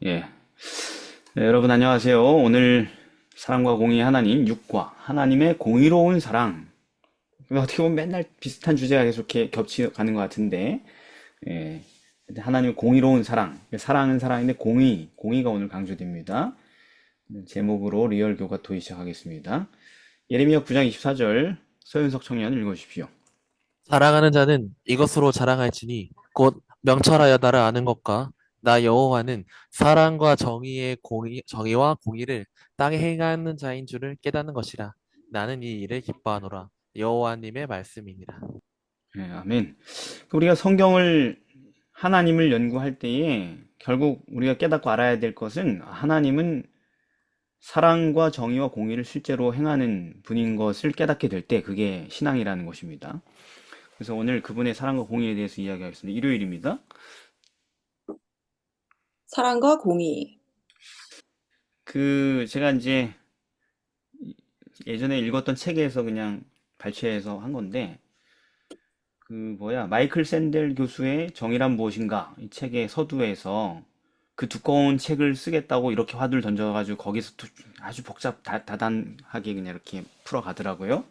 예. 네, 여러분 안녕하세요. 오늘 사랑과 공의 하나님 6과 하나님의 공의로운 사랑. 어떻게 보면 맨날 비슷한 주제가 계속 이렇게 겹치가는 것 같은데, 예. 근데 하나님의 공의로운 사랑. 사랑은 사랑인데 공의가 오늘 강조됩니다. 제목으로 리얼 교가 토의 시작하겠습니다. 예레미야 9장 24절 서윤석 청년 읽어주십시오. 사랑하는 자는 이것으로 자랑할지니 곧 명철하여 나를 아는 것과 나 여호와는 사랑과 정의와 공의를 땅에 행하는 자인 줄을 깨닫는 것이라. 나는 이 일을 기뻐하노라. 여호와님의 말씀이니라. 예, 아멘. 우리가 성경을 하나님을 연구할 때에 결국 우리가 깨닫고 알아야 될 것은 하나님은 사랑과 정의와 공의를 실제로 행하는 분인 것을 깨닫게 될 때 그게 신앙이라는 것입니다. 그래서 오늘 그분의 사랑과 공의에 대해서 이야기하겠습니다. 일요일입니다. 사랑과 공의. 제가 이제 예전에 읽었던 책에서 그냥 발췌해서 한 건데 마이클 샌델 교수의 정의란 무엇인가 이 책의 서두에서 그 두꺼운 책을 쓰겠다고 이렇게 화두를 던져가지고 거기서 아주 다단하게 그냥 이렇게 풀어가더라고요.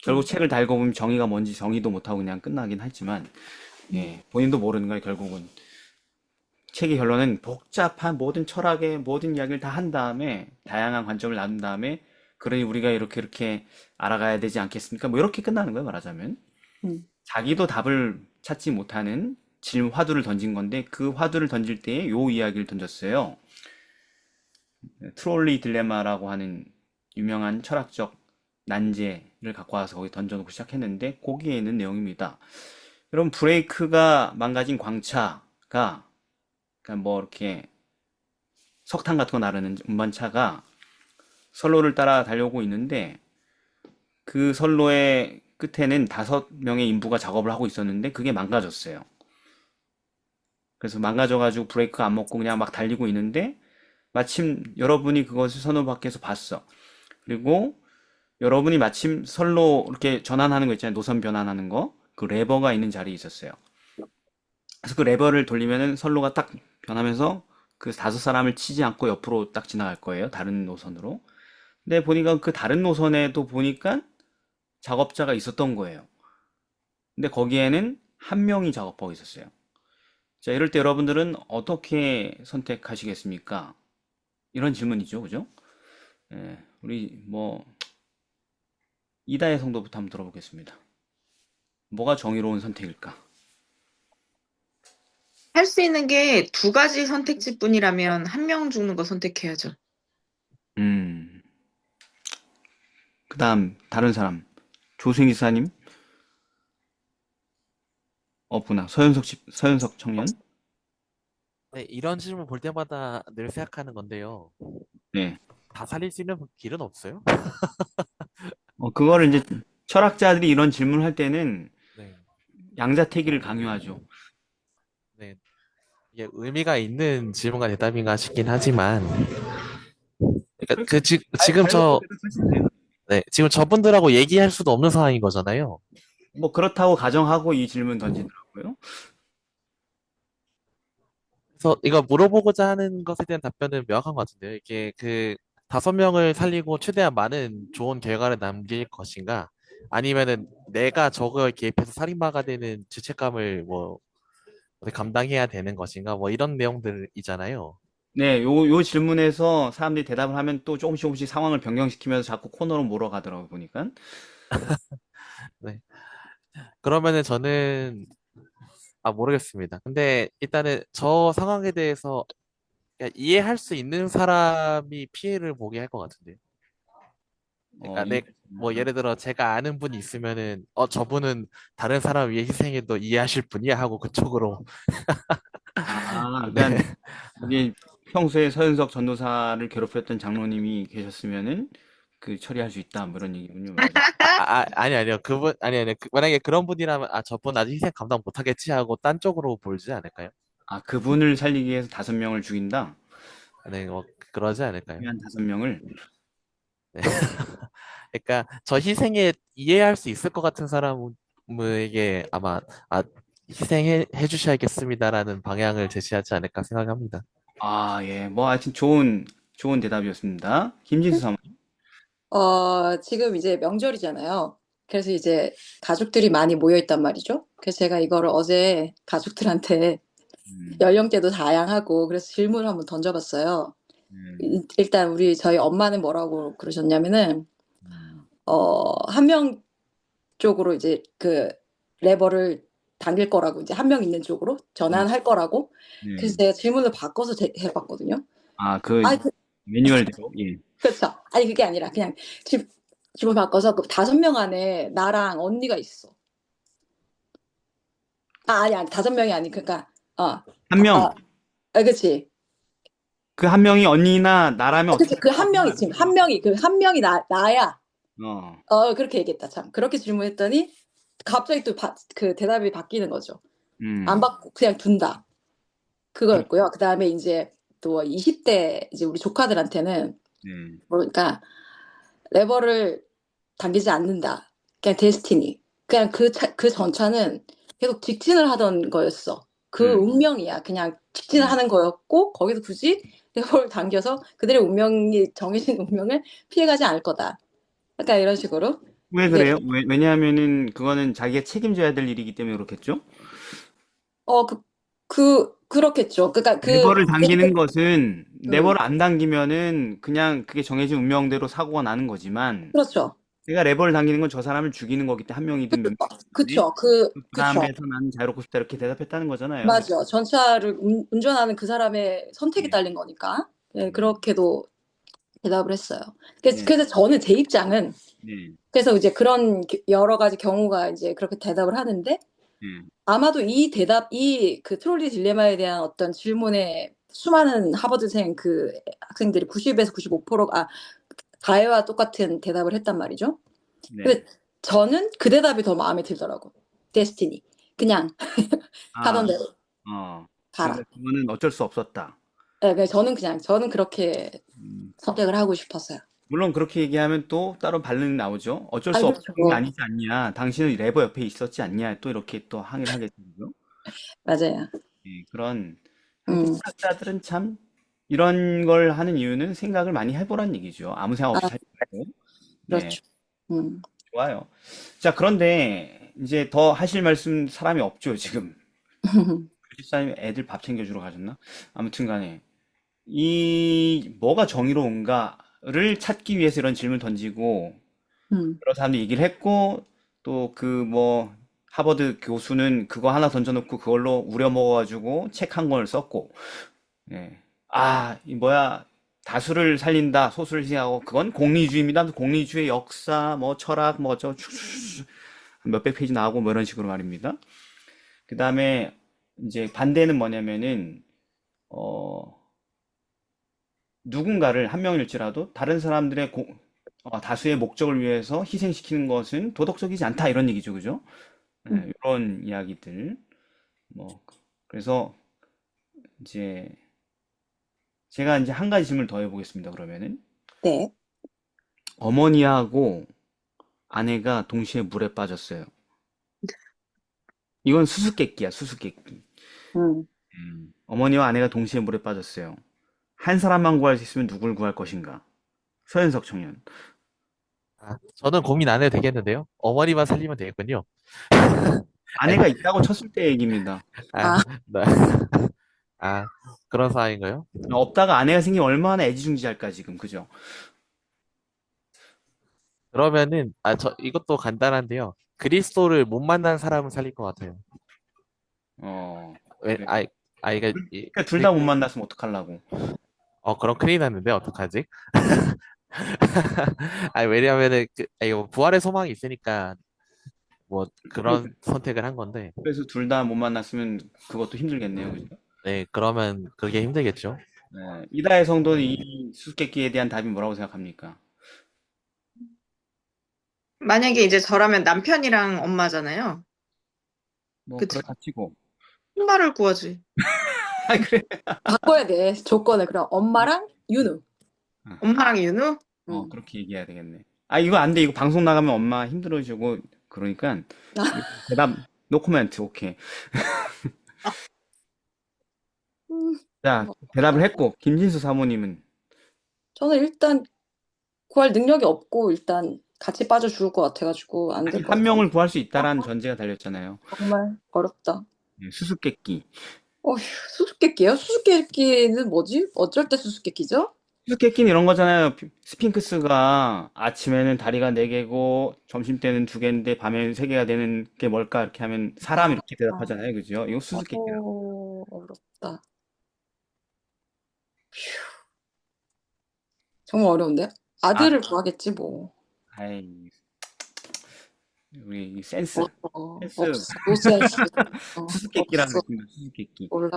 결국 음, 책을 다 읽어보면 정의가 뭔지 정의도 못하고 그냥 끝나긴 했지만, 음, 예, 본인도 모르는 거예요, 결국은. 책의 결론은 복잡한 모든 철학의 모든 이야기를 다 한 다음에, 다양한 관점을 나눈 다음에, 그러니 우리가 이렇게 알아가야 되지 않겠습니까? 뭐 이렇게 끝나는 거예요, 말하자면. 음. 자기도 답을 찾지 못하는 화두를 던진 건데, 그 화두를 던질 때에 요 이야기를 던졌어요. 트롤리 딜레마라고 하는 유명한 철학적 난제를 갖고 와서 거기 던져놓고 시작했는데, 거기에 있는 내용입니다. 여러분, 브레이크가 망가진 광차가, 그러니까 뭐 이렇게 석탄 같은 거 나르는 운반차가 선로를 따라 달려오고 있는데, 그 선로의 끝에는 5명의 인부가 작업을 하고 있었는데, 그게 망가졌어요. 그래서 망가져가지고 브레이크가 안 먹고 그냥 막 달리고 있는데, 마침 여러분이 그것을 선로 밖에서 봤어. 그리고 여러분이 마침 선로 이렇게 전환하는 거 있잖아요. 노선 변환하는 거. 그 레버가 있는 자리에 있었어요. 그래서 그 레버를 돌리면은 선로가 딱 변하면서 그 5사람을 치지 않고 옆으로 딱 지나갈 거예요. 다른 노선으로. 근데 보니까 그 다른 노선에도 보니까 작업자가 있었던 거예요. 근데 거기에는 한 명이 작업하고 있었어요. 자, 이럴 때 여러분들은 어떻게 선택하시겠습니까? 이런 질문이죠. 그죠? 예, 우리 뭐 이다혜 성도부터 한번 들어보겠습니다. 뭐가 정의로운 선택일까? 할 수 있는 게 두 가지 선택지뿐이라면 한 명 죽는 거 선택해야죠. 음, 그 다음 다른 사람 조승 기사님 없구나. 서현석 청년. 네, 이런 질문 볼 때마다 늘 생각하는 건데요. 네. 다 살릴 수 있는 길은 없어요? 그거를 이제 철학자들이 이런 질문을 할 때는 네, 양자택일을 강요하죠. 네. 이게 의미가 있는 질문과 대답인가 싶긴 하지만, 그러니까 지금 자유롭게 저 대답하시면 돼요. 네, 지금 저분들하고 얘기할 수도 없는 상황인 거잖아요. 뭐 그렇다고 가정하고 이 질문 던지더라고요. 그래서 이거 물어보고자 하는 것에 대한 답변은 명확한 것 같은데요. 이게 그 5명을 살리고 최대한 많은 좋은 결과를 남길 것인가? 아니면은 내가 저거에 개입해서 살인마가 되는 죄책감을 뭐 어떻게 감당해야 되는 것인가? 뭐 이런 내용들이잖아요. 네, 요 질문에서 사람들이 대답을 하면 또 조금씩 상황을 변경시키면서 자꾸 코너로 몰아가더라고요, 보니까. 네. 그러면은 저는 모르겠습니다. 근데 일단은 저 상황에 대해서 그냥 이해할 수 있는 사람이 피해를 보게 할 것 같은데요. 그러니까 뭐 이해했습니다. 예를 들어 제가 아는 분이 있으면은 저분은 다른 사람 위해 희생해도 이해하실 분이야 하고 그쪽으로 아, 네. 그러니까 이게 평소에 서현석 전도사를 괴롭혔던 장로님이 계셨으면은 그 처리할 수 있다, 뭐 이런 얘기군요, 말하자. 아니요. 그분 아니 만약에 그런 분이라면 저분 아직 희생 감당 못하겠지 하고 딴 쪽으로 볼지 않을까요? 아, 그분을 살리기 위해서 5명을 죽인다? 네, 뭐 그러지 않을까요? 위한 5명을? 네. 그러니까 저 희생에 이해할 수 있을 것 같은 사람에게 아마 희생해 주셔야겠습니다라는 방향을 제시하지 않을까 생각합니다. 아, 예. 뭐 하여튼 좋은 대답이었습니다. 김진수 사모님. 지금 이제 명절이잖아요. 그래서 이제 가족들이 많이 모여 있단 말이죠. 그래서 제가 이거를 어제 가족들한테 음, 연령대도 다양하고 그래서 질문을 한번 던져봤어요. 일단 저희 엄마는 뭐라고 그러셨냐면은 음, 한 명 쪽으로 이제 그 레버를 당길 거라고 이제 한 명 있는 쪽으로 음, 전환할 거라고. 그래서 네. 제가 질문을 바꿔서 해봤거든요. 아, 그 아, 매뉴얼대로. 예. 그렇죠. 아니 그게 아니라 그냥 집을 바꿔서 그 5명 안에 나랑 언니가 있어. 아니 5명이 아니 그러니까 한 명. 그치. 그 한 명이 언니나 나라면 어떻게 그치. 그 할까? 한 명이 지금 한 명이 그 한 명이 나야. 어. 그렇게 얘기했다 참. 그렇게 질문했더니 갑자기 또 그 대답이 바뀌는 거죠. 안 음. 받고 그냥 둔다. 그렇 그거였고요. 그다음에 이제 또 20대 이제 우리 조카들한테는 네. 그러니까 레버를 당기지 않는다. 그냥 데스티니. 그냥 그 전차는 계속 직진을 하던 거였어. 그 음. 운명이야. 그냥 직진을 음. 하는 거였고 거기서 굳이 레버를 당겨서 그들의 운명이 정해진 운명을 피해가지 않을 거다. 약간 이런 식으로. 왜 이게 그래요? 왜냐하면은 그거는 자기가 책임져야 될 일이기 때문에 그렇겠죠? 어 그렇겠죠. 그러니까 레버를 당기는 것은 음, 레버를 안 당기면은 그냥 그게 정해진 운명대로 사고가 나는 거지만 그렇죠. 내가 레버를 당기는 건 저 사람을 죽이는 거기 때문에 한 명이든 몇 명이든 간에 그쵸. 그 그쵸. 다음에서 나는 자유롭고 싶다 이렇게 대답했다는 거잖아요. 맞아. 전차를 운전하는 그 사람의 선택이 네. 딸린 거니까. 예, 네. 그렇게도 대답을 했어요. 그래서, 네. 그래서 저는 제 입장은 네. 그래서 이제 그런 여러 가지 경우가 이제 그렇게 대답을 하는데 네. 아마도 이 그 트롤리 딜레마에 대한 어떤 질문에 수많은 하버드생 그 학생들이 90에서 95%가 다혜와 똑같은 대답을 했단 말이죠. 네. 근데 저는 그 대답이 더 마음에 들더라고. 데스티니. 그냥 아, 하던 대로 그러니까 가라. 그거는 어쩔 수 없었다. 네, 저는 그렇게 음. 선택을 하고 싶었어요. 물론 그렇게 얘기하면 또 따로 반론이 나오죠. 어쩔 수 그렇죠. 없는 게 아니지 않냐. 당신은 레버 옆에 있었지 않냐. 또 이렇게 또 항의를 하게 되고요. 맞아요. 예, 그런 하여튼 음, 철학자들은 참 이런 걸 하는 이유는 생각을 많이 해보란 얘기죠. 아무 생각 없이 아, 살지 말고. 네, 그렇죠. 음. 좋아요. 자, 그런데 이제 더 하실 말씀 사람이 없죠, 지금. 집사님 애들 밥 챙겨주러 가셨나? 아무튼 간에 이 뭐가 정의로운가를 찾기 위해서 이런 질문을 던지고 음, 여러 사람들이 얘기를 했고 또 그 뭐 하버드 교수는 그거 하나 던져놓고 그걸로 우려먹어가지고 책 한 권을 썼고 예. 아, 이 뭐야 다수를 살린다 소수를 희생하고 그건 공리주의입니다. 공리주의 역사 뭐 철학 뭐 저 몇백 페이지 나오고 뭐 이런 식으로 말입니다. 그 다음에 이제 반대는 뭐냐면은 어 누군가를 한 명일지라도 다른 사람들의 다수의 목적을 위해서 희생시키는 것은 도덕적이지 않다 이런 얘기죠, 그죠? 음. 이런 이야기들 뭐 그래서 이제 제가 이제 한 가지 질문을 더 해보겠습니다. 그러면은 네. 어머니하고 아내가 동시에 물에 빠졌어요. 이건 수수께끼야, 수수께끼. 음. 어머니와 아내가 동시에 물에 빠졌어요. 한 사람만 구할 수 있으면 누굴 구할 것인가? 서현석 청년. 저는 고민 안 해도 되겠는데요. 어머니만 살리면 되겠군요. 아니, 아내가 있다고 쳤을 때 얘기입니다. 아, 아, 네. 아, 그런 상황인가요? 없다가 아내가 생기면 얼마나 애지중지할까 지금, 그죠? 그러면은, 이것도 간단한데요. 그리스도를 못 만난 사람은 살릴 것 같아요. 왜, 그래. 이거, 그러니까 둘 다 못 만났으면 어떡하려고. 그럼 큰일 났는데, 어떡하지? 왜냐면은, 이거 부활의 소망이 있으니까, 뭐, 그런 선택을 한 건데, 그래서 둘 다 못 만났으면 그것도 힘들겠네요, 그죠? 네, 그러면 그게 힘들겠죠. 네. 이다혜 성도는 이 수수께끼에 대한 답이 뭐라고 생각합니까? 만약에 이제 저라면 남편이랑 엄마잖아요. 뭐 그쵸? 그렇다 치고. 엄마를 구하지. 아, 그래. 바꿔야 돼. 조건을. 그럼 엄마랑 윤우. 엄마랑 윤우? 음. 그렇게 얘기해야 되겠네. 아, 이거 안 돼. 이거 방송 나가면 엄마 힘들어지고 그러니까 이거 대답 노 코멘트. 오케이. 음. 자, 대답을 했고, 김진수 사모님은 저는 일단 구할 능력이 없고 일단 같이 빠져 죽을 것 같아가지고 안 될 것 한 같아요. 명을 구할 수 있다라는 전제가 달렸잖아요. 정말 어렵다. 수수께끼. 어휴, 수수께끼요? 수수께끼는 뭐지? 어쩔 때 수수께끼죠? 수수께끼는 이런 거잖아요. 스핑크스가 아침에는 다리가 4개고 점심 때는 2개인데 밤에는 3개가 되는 게 뭘까? 이렇게 하면 사람 이렇게 대답하잖아요. 그죠? 이거 수수께끼라고. 어렵다. 정말 어려운데? 아들을 구하겠지 뭐. 아이, 우리 센스. 센스. 없어. 노센스. 수수께끼라는 없어. 느낌이야, 수수께끼. 몰라.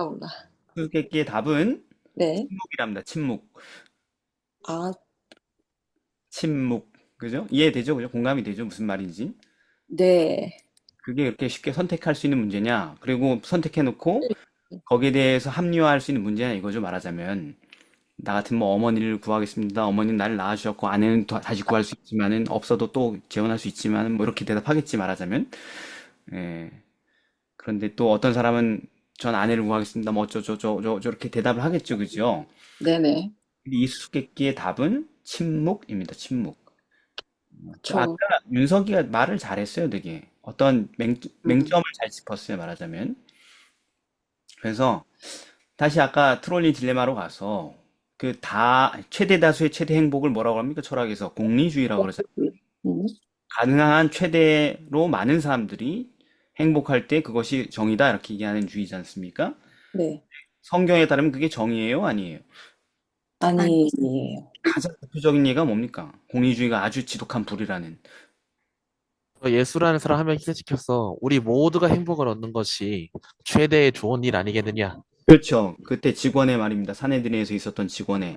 수수께끼의 답은 네. 침묵이랍니다. 침묵. 아, 침묵. 그죠? 이해되죠? 그죠? 공감이 되죠? 무슨 말인지. 네. 그게 그렇게 쉽게 선택할 수 있는 문제냐? 그리고 선택해놓고 거기에 대해서 합리화할 수 있는 문제냐? 이거죠, 말하자면. 나 같은 뭐 어머니를 구하겠습니다. 어머니는 나를 낳아주셨고 아내는 다시 구할 수 있지만은 없어도 또 재혼할 수 있지만은 뭐 이렇게 대답하겠지, 말하자면. 예. 그런데 또 어떤 사람은 전 아내를 구하겠습니다. 뭐 어쩌저저저 저렇게 대답을 하겠죠, 그죠? 네네. 근데 이 수수께끼의 답은 침묵입니다. 침묵. 아까 저, 윤석이가 말을 잘했어요, 되게. 어떤 맹점을 잘 짚었어요, 말하자면. 그래서 다시 아까 트롤리 딜레마로 가서 그 최대 다수의 최대 행복을 뭐라고 합니까? 철학에서 공리주의라고 그러잖아요. 음, 가능한 최대로 많은 사람들이 행복할 때 그것이 정의다 이렇게 얘기하는 주의지 않습니까? 네. 성경에 따르면 그게 정의예요, 아니에요? 아니에요. 가장 대표적인 예가 뭡니까? 공리주의가 아주 지독한 불이라는. 예수라는 사람 한 명 희생시켜서 우리 모두가 행복을 얻는 것이 최대의 좋은 일 아니겠느냐. 그렇죠. 그때 직원의 말입니다. 사내들에서 있었던 직원의.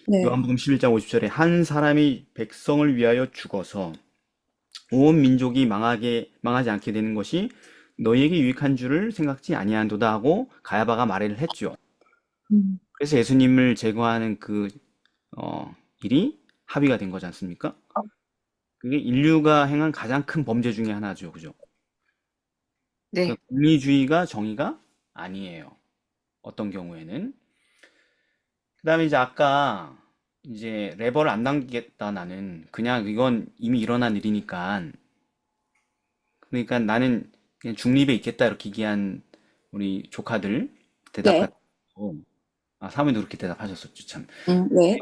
네. 요한복음 11장 50절에 한 사람이 백성을 위하여 죽어서 온 민족이 망하지 않게 되는 것이 너희에게 유익한 줄을 생각지 아니한도다 하고 가야바가 말을 했죠. 음, 그래서 예수님을 제거하는 그 일이 합의가 된 거지 않습니까? 그게 인류가 행한 가장 큰 범죄 중에 하나죠. 그죠? 그 네. 공리주의가 정의가 아니에요. 어떤 경우에는. 그다음에 이제 아까 이제 레버를 안 당기겠다 나는 그냥 이건 이미 일어난 일이니까 그러니까 나는 그냥 중립에 있겠다 이렇게 얘기한 우리 조카들 대답 네. 같은 거. 사모님도 그렇게 대답하셨었죠, 참. 네.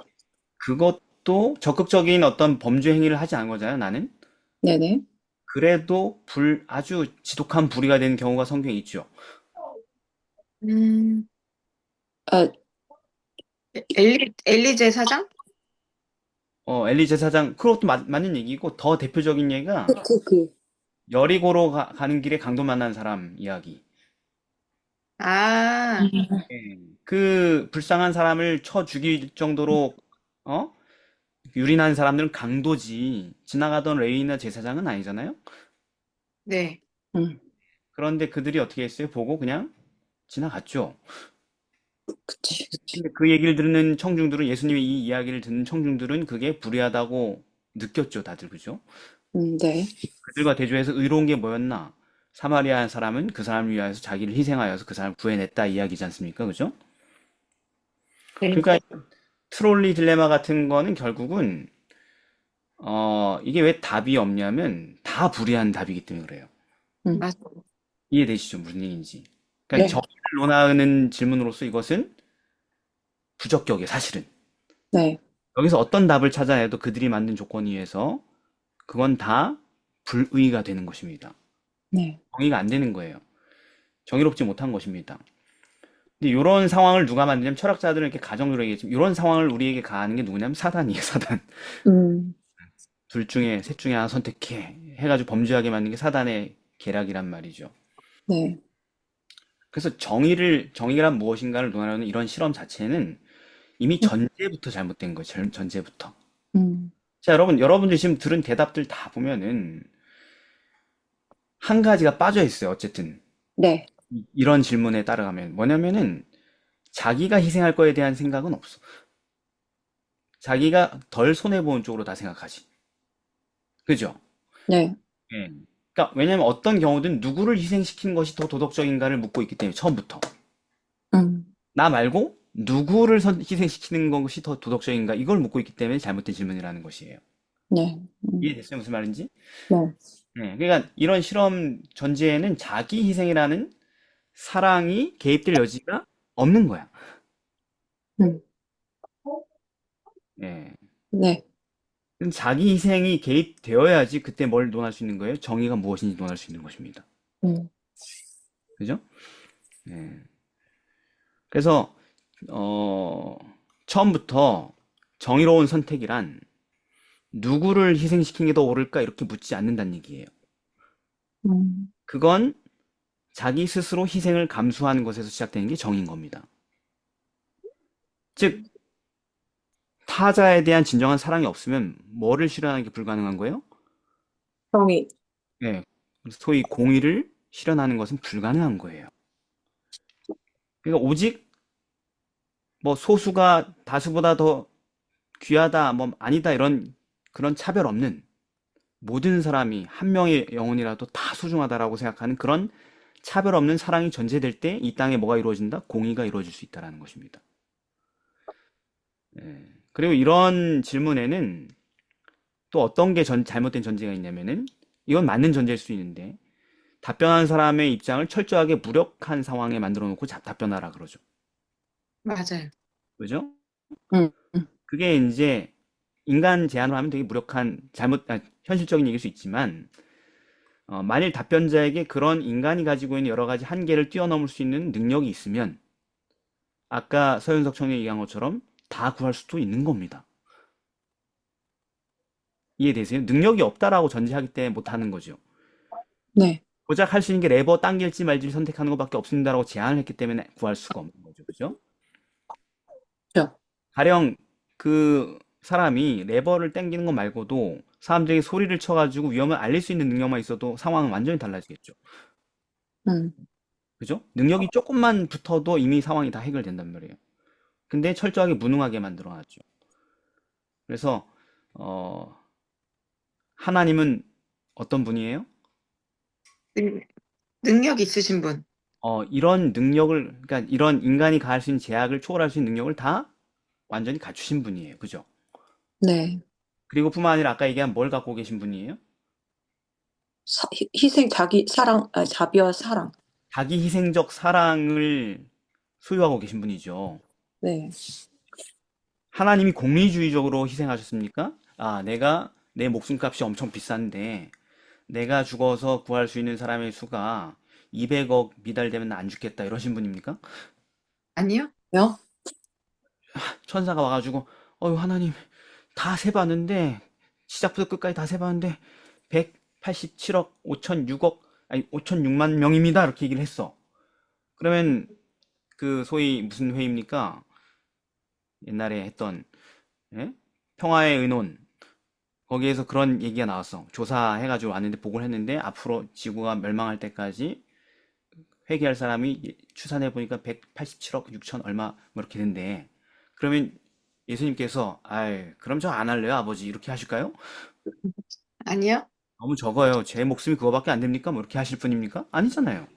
그것도 적극적인 어떤 범죄 행위를 하지 않은 거잖아요, 나는. 네네. 그래도 아주 지독한 불의가 되는 경우가 성경에 있죠. 음, 아, 엘리제 사장? 엘리 제사장, 그것도 맞는 얘기고, 더 대표적인 얘기가 여리고로 가는 길에 강도 만난 사람 이야기. 아, 예. 그 불쌍한 사람을 쳐 죽일 정도로, 어? 유린한 사람들은 강도지. 지나가던 레위나 제사장은 아니잖아요? 네. 음, 그런데 그들이 어떻게 했어요? 보고 그냥 지나갔죠. 그치. 근데 그 얘기를 듣는 청중들은, 예수님의 이 이야기를 듣는 청중들은 그게 불의하다고 느꼈죠, 다들. 그죠? 네. 그들과 대조해서 의로운 게 뭐였나? 사마리아 사람은 그 사람을 위하여서 자기를 희생하여서 그 사람을 구해냈다 이야기지 않습니까? 그죠? 네. 그러니까 트롤리 딜레마 같은 거는 결국은 이게 왜 답이 없냐면 다 불의한 답이기 때문에 그래요. 맞아. 이해되시죠? 무슨 얘기인지. 그러니까 네. 정의를 논하는 질문으로서 이것은 부적격이에요, 사실은. 네. 여기서 어떤 답을 찾아내도 그들이 만든 조건에 의해서 그건 다 불의가 되는 것입니다. 네. 정의가 안 되는 거예요. 정의롭지 못한 것입니다. 근데 이런 상황을 누가 만드냐면 철학자들은 이렇게 가정적으로 얘기했지만 이런 상황을 우리에게 가하는 게 누구냐면 사단이에요, 사단. 음, 셋 중에 하나 선택해 해가지고 범죄하게 만든 게 사단의 계략이란 말이죠. 네. 그래서 정의란 무엇인가를 논하려는 이런 실험 자체는 이미 전제부터 잘못된 거예요. 전제부터. 음, 자, 여러분들 지금 들은 대답들 다 보면은 한 가지가 빠져 있어요. 어쨌든 네. 이런 질문에 따라가면 뭐냐면은 자기가 희생할 거에 대한 생각은 없어. 자기가 덜 손해보는 쪽으로 다 생각하지. 그죠? 네. 예. 그러니까 왜냐면 어떤 경우든 누구를 희생시키는 것이 더 도덕적인가를 묻고 있기 때문에 처음부터 음, 나 말고 누구를 희생시키는 것이 더 도덕적인가? 이걸 묻고 있기 때문에 잘못된 질문이라는 것이에요. 네. 이해됐어요? 무슨 말인지? 네. 네, 그러니까 이런 실험 전제에는 자기 희생이라는 사랑이 개입될 여지가 없는 거야. 음. 예. 네. 그럼 자기 희생이 개입되어야지 그때 뭘 논할 수 있는 거예요? 정의가 무엇인지 논할 수 있는 것입니다. 음. 그죠? 예. 그래서 처음부터 정의로운 선택이란 누구를 희생시키는 게 더 옳을까 이렇게 묻지 않는다는 얘기예요. 음. 그건 자기 스스로 희생을 감수하는 것에서 시작되는 게 정의인 겁니다. 즉, 타자에 대한 진정한 사랑이 없으면 뭐를 실현하는 게 불가능한 거예요? 정의. 네, 소위 공의를 실현하는 것은 불가능한 거예요. 그러니까 오직 뭐 소수가 다수보다 더 귀하다, 뭐 아니다 이런 그런 차별 없는 모든 사람이 한 명의 영혼이라도 다 소중하다라고 생각하는 그런 차별 없는 사랑이 전제될 때 이 땅에 뭐가 이루어진다? 공의가 이루어질 수 있다라는 것입니다. 예. 그리고 이런 질문에는 또 어떤 게 잘못된 전제가 있냐면은 이건 맞는 전제일 수 있는데 답변한 사람의 입장을 철저하게 무력한 상황에 만들어 놓고 답변하라 그러죠. 맞아요. 그죠? 음. 그게 이제 인간 제한으로 하면 되게 무력한 현실적인 얘기일 수 있지만 만일 답변자에게 그런 인간이 가지고 있는 여러 가지 한계를 뛰어넘을 수 있는 능력이 있으면 아까 서윤석 청년이 얘기한 것처럼 다 구할 수도 있는 겁니다. 이해되세요? 능력이 없다라고 전제하기 때문에 못하는 거죠. 네. 고작 할 수 있는 게 레버 당길지 말지를 선택하는 것밖에 없습니다라고 제안을 했기 때문에 구할 수가 없는 거죠. 그죠? 그렇죠. 가령 그 사람이 레버를 당기는 것 말고도 사람들에게 소리를 쳐가지고 위험을 알릴 수 있는 능력만 있어도 상황은 완전히 달라지겠죠. 음. 그죠? 능력이 조금만 붙어도 이미 상황이 다 해결된단 말이에요. 근데 철저하게 무능하게 만들어놨죠. 그래서 하나님은 어떤 분이에요? 능, 능력 있으신 분. 이런 능력을, 그러니까 이런 인간이 가할 수 있는 제약을 초월할 수 있는 능력을 다 완전히 갖추신 분이에요. 그죠? 네. 그리고 뿐만 아니라 아까 얘기한 뭘 갖고 계신 분이에요? 희생, 자기 사랑, 자비와 사랑. 자기 희생적 사랑을 소유하고 계신 분이죠. 네. 하나님이 공리주의적으로 희생하셨습니까? 아, 내가 내 목숨값이 엄청 비싼데 내가 죽어서 구할 수 있는 사람의 수가 200억 미달되면 안 죽겠다 이러신 분입니까? 아니요? 요? 천사가 와가지고 하나님 다 세봤는데 시작부터 끝까지 다 세봤는데 187억 5,006억 아니 5,006만 명입니다 이렇게 얘기를 했어. 그러면 그 소위 무슨 회의입니까? 옛날에 했던 예? 평화의 의논 거기에서 그런 얘기가 나왔어. 조사해가지고 왔는데 보고를 했는데 앞으로 지구가 멸망할 때까지 회개할 사람이 추산해 보니까 187억 6천 얼마 뭐 이렇게 된대. 그러면 예수님께서 아이 그럼 저 안 할래요 아버지 이렇게 하실까요? 아니요? 너무 적어요. 제 목숨이 그거밖에 안 됩니까? 뭐 이렇게 하실 분입니까? 아니잖아요.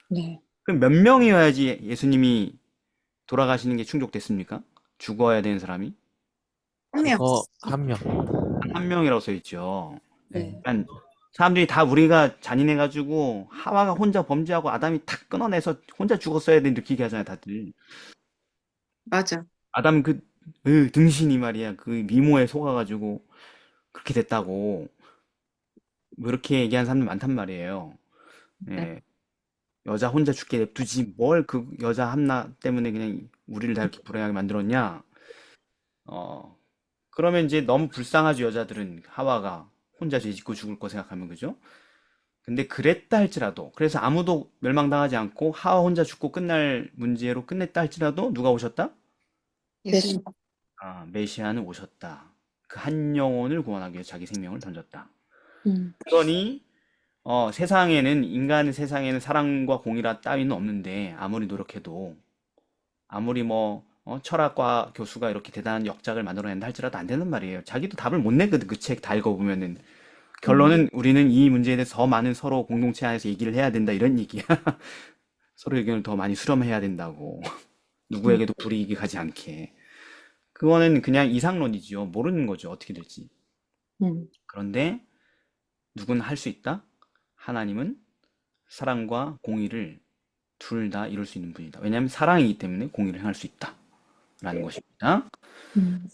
네. 그럼 몇 명이어야지 예수님이 돌아가시는 게 충족됐습니까? 죽어야 되는 사람이? 한 명. 그거 한 명. 한 명이라고 써 있죠. 네. 그러니까 사람들이 다 우리가 잔인해가지고 하와가 혼자 범죄하고 아담이 탁 끊어내서 혼자 죽었어야 되는 느끼게 하잖아요, 다들. 맞아. 아담 등신이 말이야. 그 미모에 속아가지고 그렇게 됐다고. 뭐 이렇게 얘기하는 사람들 많단 말이에요. 네. 예. 여자 혼자 죽게 냅두지 뭘 그 여자 함나 때문에 그냥 우리를 다 이렇게 불행하게 만들었냐? 그러면 이제 너무 불쌍하죠, 여자들은. 하와가 혼자 죄 짓고 죽을 거 생각하면, 그죠? 근데 그랬다 할지라도, 그래서 아무도 멸망당하지 않고 하와 혼자 죽고 끝날 문제로 끝냈다 할지라도 누가 오셨다? 예수님. 아, 메시아는 오셨다. 그 한 영혼을 구원하기 위해 자기 생명을 던졌다. 음. 그러니 인간의 세상에는 사랑과 공의라 따위는 없는데 아무리 노력해도 아무리 철학과 교수가 이렇게 대단한 역작을 만들어낸다 할지라도 안 되는 말이에요. 자기도 답을 못 내거든. 그 책 다 읽어보면은 결론은 우리는 이 문제에 대해서 더 많은 서로 공동체 안에서 얘기를 해야 된다 이런 얘기야. 서로 의견을 더 많이 수렴해야 된다고. 누구에게도 불이익이 가지 않게. 그거는 그냥 이상론이지요. 모르는 거죠. 어떻게 될지. 음, 그런데 누군 할 수 있다? 하나님은 사랑과 공의를 둘 다 이룰 수 있는 분이다. 왜냐하면 사랑이기 때문에 공의를 행할 수 있다라는 것입니다. 음,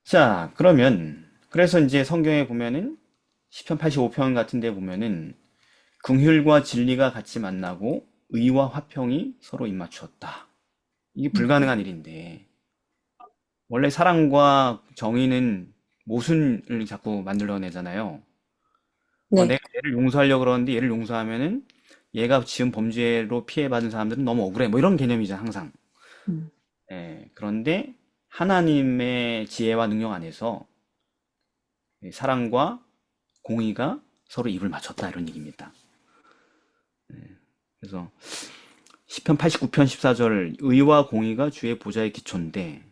자, 그러면 그래서 이제 성경에 보면은 시편 85편 같은 데 보면은 긍휼과 진리가 같이 만나고 의와 화평이 서로 입맞추었다. 이게 불가능한 일인데 원래 사랑과 정의는 모순을 자꾸 만들어내잖아요. 네. 내가 얘를 용서하려고 그러는데 얘를 용서하면은 얘가 지은 범죄로 피해받은 사람들은 너무 억울해. 뭐 이런 개념이잖아, 항상. 음, 예, 그런데 하나님의 지혜와 능력 안에서 이 사랑과 공의가 서로 입을 맞췄다 이런 얘기입니다. 그래서 시편 89편 14절 의와 공의가 주의 보좌의 기초인데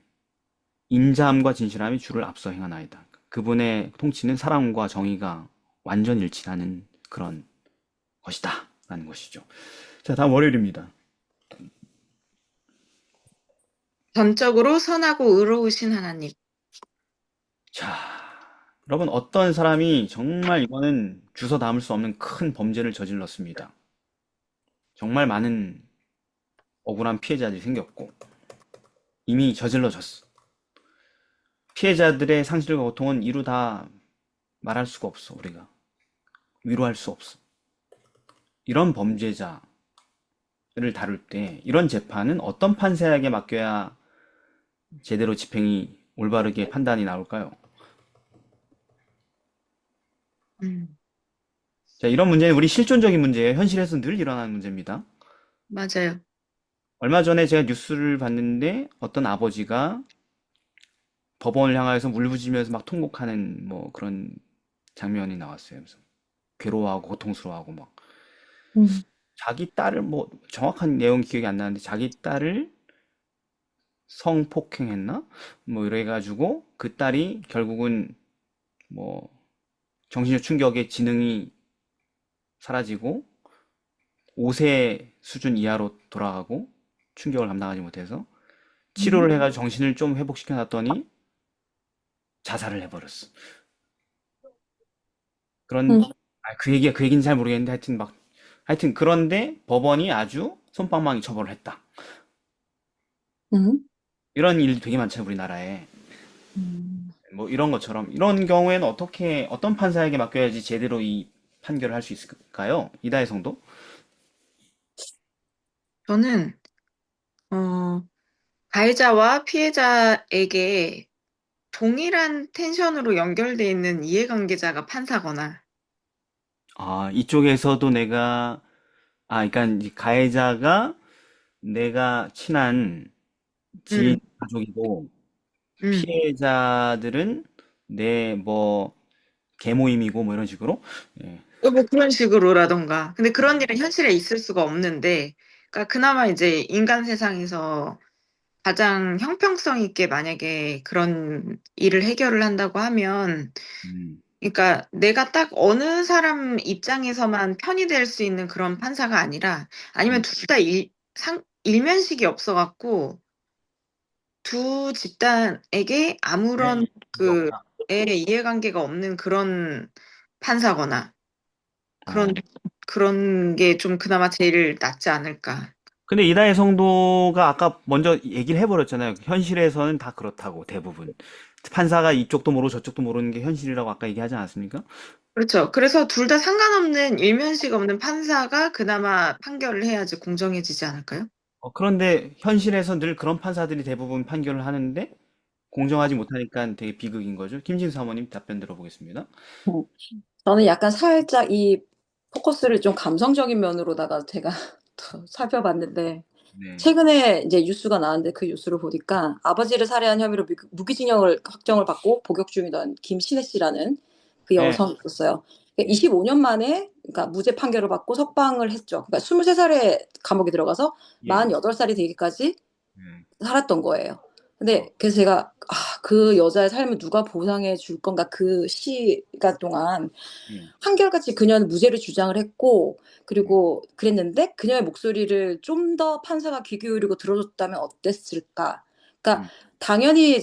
인자함과 진실함이 주를 앞서 행하나이다. 그분의 통치는 사랑과 정의가 완전 일치하는 그런 것이다 라는 것이죠. 자, 다음 월요일입니다. 전적으로 선하고 의로우신 하나님. 자, 여러분 어떤 사람이 정말 이거는 주워 담을 수 없는 큰 범죄를 저질렀습니다. 정말 많은 억울한 피해자들이 생겼고 이미 저질러졌어. 피해자들의 상실과 고통은 이루 다 말할 수가 없어. 우리가 위로할 수 없어. 이런 범죄자를 다룰 때 이런 재판은 어떤 판사에게 맡겨야 제대로 집행이 올바르게 판단이 나올까요? 음, 자, 이런 문제는 우리 실존적인 문제예요. 현실에서 늘 일어나는 문제입니다. 맞아요. 얼마 전에 제가 뉴스를 봤는데 어떤 아버지가 법원을 향하여서 울부짖으면서 막 통곡하는 뭐 그런 장면이 나왔어요. 그래서 괴로워하고 고통스러워하고 막 음, 자기 딸을 뭐 정확한 내용 기억이 안 나는데 자기 딸을 성폭행했나? 뭐 이래 가지고 그 딸이 결국은 뭐 정신적 충격에 지능이 사라지고 5세 수준 이하로 돌아가고 충격을 감당하지 못해서 치료를 해가지고 정신을 좀 회복시켜 놨더니 자살을 해버렸어. 그런 음, 그 얘기는 잘 모르겠는데 하여튼 그런데 법원이 아주 솜방망이 처벌을 했다. 음, 이런 일 되게 많잖아요, 우리나라에. 음. 뭐 이런 것처럼 이런 경우에는 어떤 판사에게 맡겨야지 제대로 이 판결을 할 수 있을까요? 이다혜 성도? 저는 어, 가해자와 피해자에게 동일한 텐션으로 연결돼 있는 이해관계자가 판사거나, 아, 이쪽에서도 그러니까 이제 가해자가 내가 친한 지인 음, 가족이고 음, 피해자들은 내 뭐 계모임이고 뭐 이런 식으로. 예. 뭐 그런 식으로라던가. 근데 그런 일은 현실에 있을 수가 없는데, 그러니까 그나마 이제 인간 세상에서 가장 형평성 있게 만약에 그런 일을 해결을 한다고 하면, 음, 그러니까 내가 딱 어느 사람 입장에서만 편이 될 수 있는 그런 판사가 아니라, 아니면 음, 둘 다 일면식이 없어갖고, 두 집단에게 아무런 네, 이게 없다. 이해관계가 없는 그런 판사거나, 그런, 어. 그런 게 좀 그나마 제일 낫지 않을까. 근데 이다혜 성도가 아까 먼저 얘기를 해버렸잖아요. 현실에서는 다 그렇다고 대부분 판사가 이쪽도 모르고 저쪽도 모르는 게 현실이라고 아까 얘기하지 않았습니까? 그렇죠. 그래서 둘 다 상관없는 일면식 없는 판사가 그나마 판결을 해야지 공정해지지 않을까요? 그런데 현실에서 늘 그런 판사들이 대부분 판결을 하는데 공정하지 못하니까 되게 비극인 거죠. 김진수 사모님 답변 들어보겠습니다. 어, 저는 약간 살짝 이 포커스를 좀 감성적인 면으로다가 제가 또 살펴봤는데 네, 최근에 이제 뉴스가 나왔는데 그 뉴스를 보니까 아버지를 살해한 혐의로 무기징역을 확정을 받고 복역 중이던 김신혜 씨라는 그 네, 여성이 있었어요. 25년 만에 그러니까 무죄 판결을 받고 석방을 했죠. 그러니까 23살에 감옥에 들어가서 예, 48살이 되기까지 네. 살았던 거예요. 근데 그래서 제가 그 여자의 삶을 누가 보상해 줄 건가 그 시간 동안 예, 한결같이 그녀는 무죄를 주장을 했고 예, 그리고 그랬는데 그녀의 목소리를 좀 더 판사가 귀 기울이고 들어줬다면 어땠을까? 그러니까 음, 당연히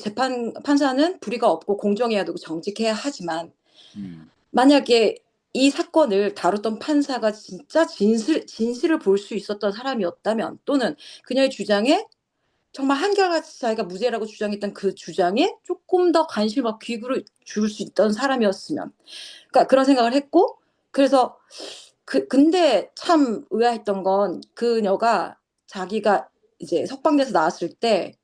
판사는 불의가 없고 공정해야 되고 정직해야 하지만 음, 만약에 이 사건을 다뤘던 판사가 진짜 진실을 볼 수 있었던 사람이었다면 또는 그녀의 주장에 정말 한결같이 자기가 무죄라고 주장했던 그 주장에 조금 더 관심과 귀를 줄 수 있던 사람이었으면 그러니까 그런 생각을 했고 그래서 근데 참 의아했던 건 그녀가 자기가 이제 석방돼서 나왔을 때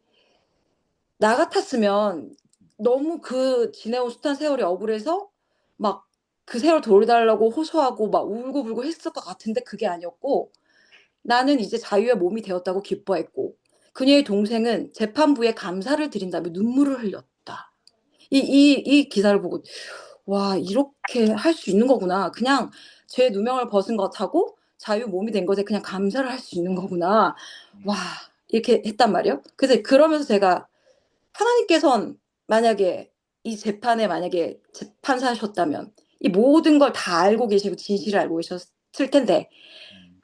나 같았으면 너무 그 지내온 숱한 세월이 억울해서 막 그 세월 돌려달라고 호소하고 막 울고불고 했을 것 같은데 그게 아니었고 나는 이제 자유의 몸이 되었다고 기뻐했고 그녀의 동생은 재판부에 감사를 드린다며 눈물을 흘렸다. 이 기사를 보고 와 이렇게 할 수 있는 거구나. 그냥 죄 누명을 벗은 것하고 자유 몸이 된 것에 그냥 감사를 할 수 있는 거구나. 와 이렇게 했단 말이에요. 그래서 그러면서 제가 하나님께선 만약에 이 재판에 만약에 재판사셨다면 이 모든 걸 다 알고 계시고 진실을 알고 계셨을 텐데 음.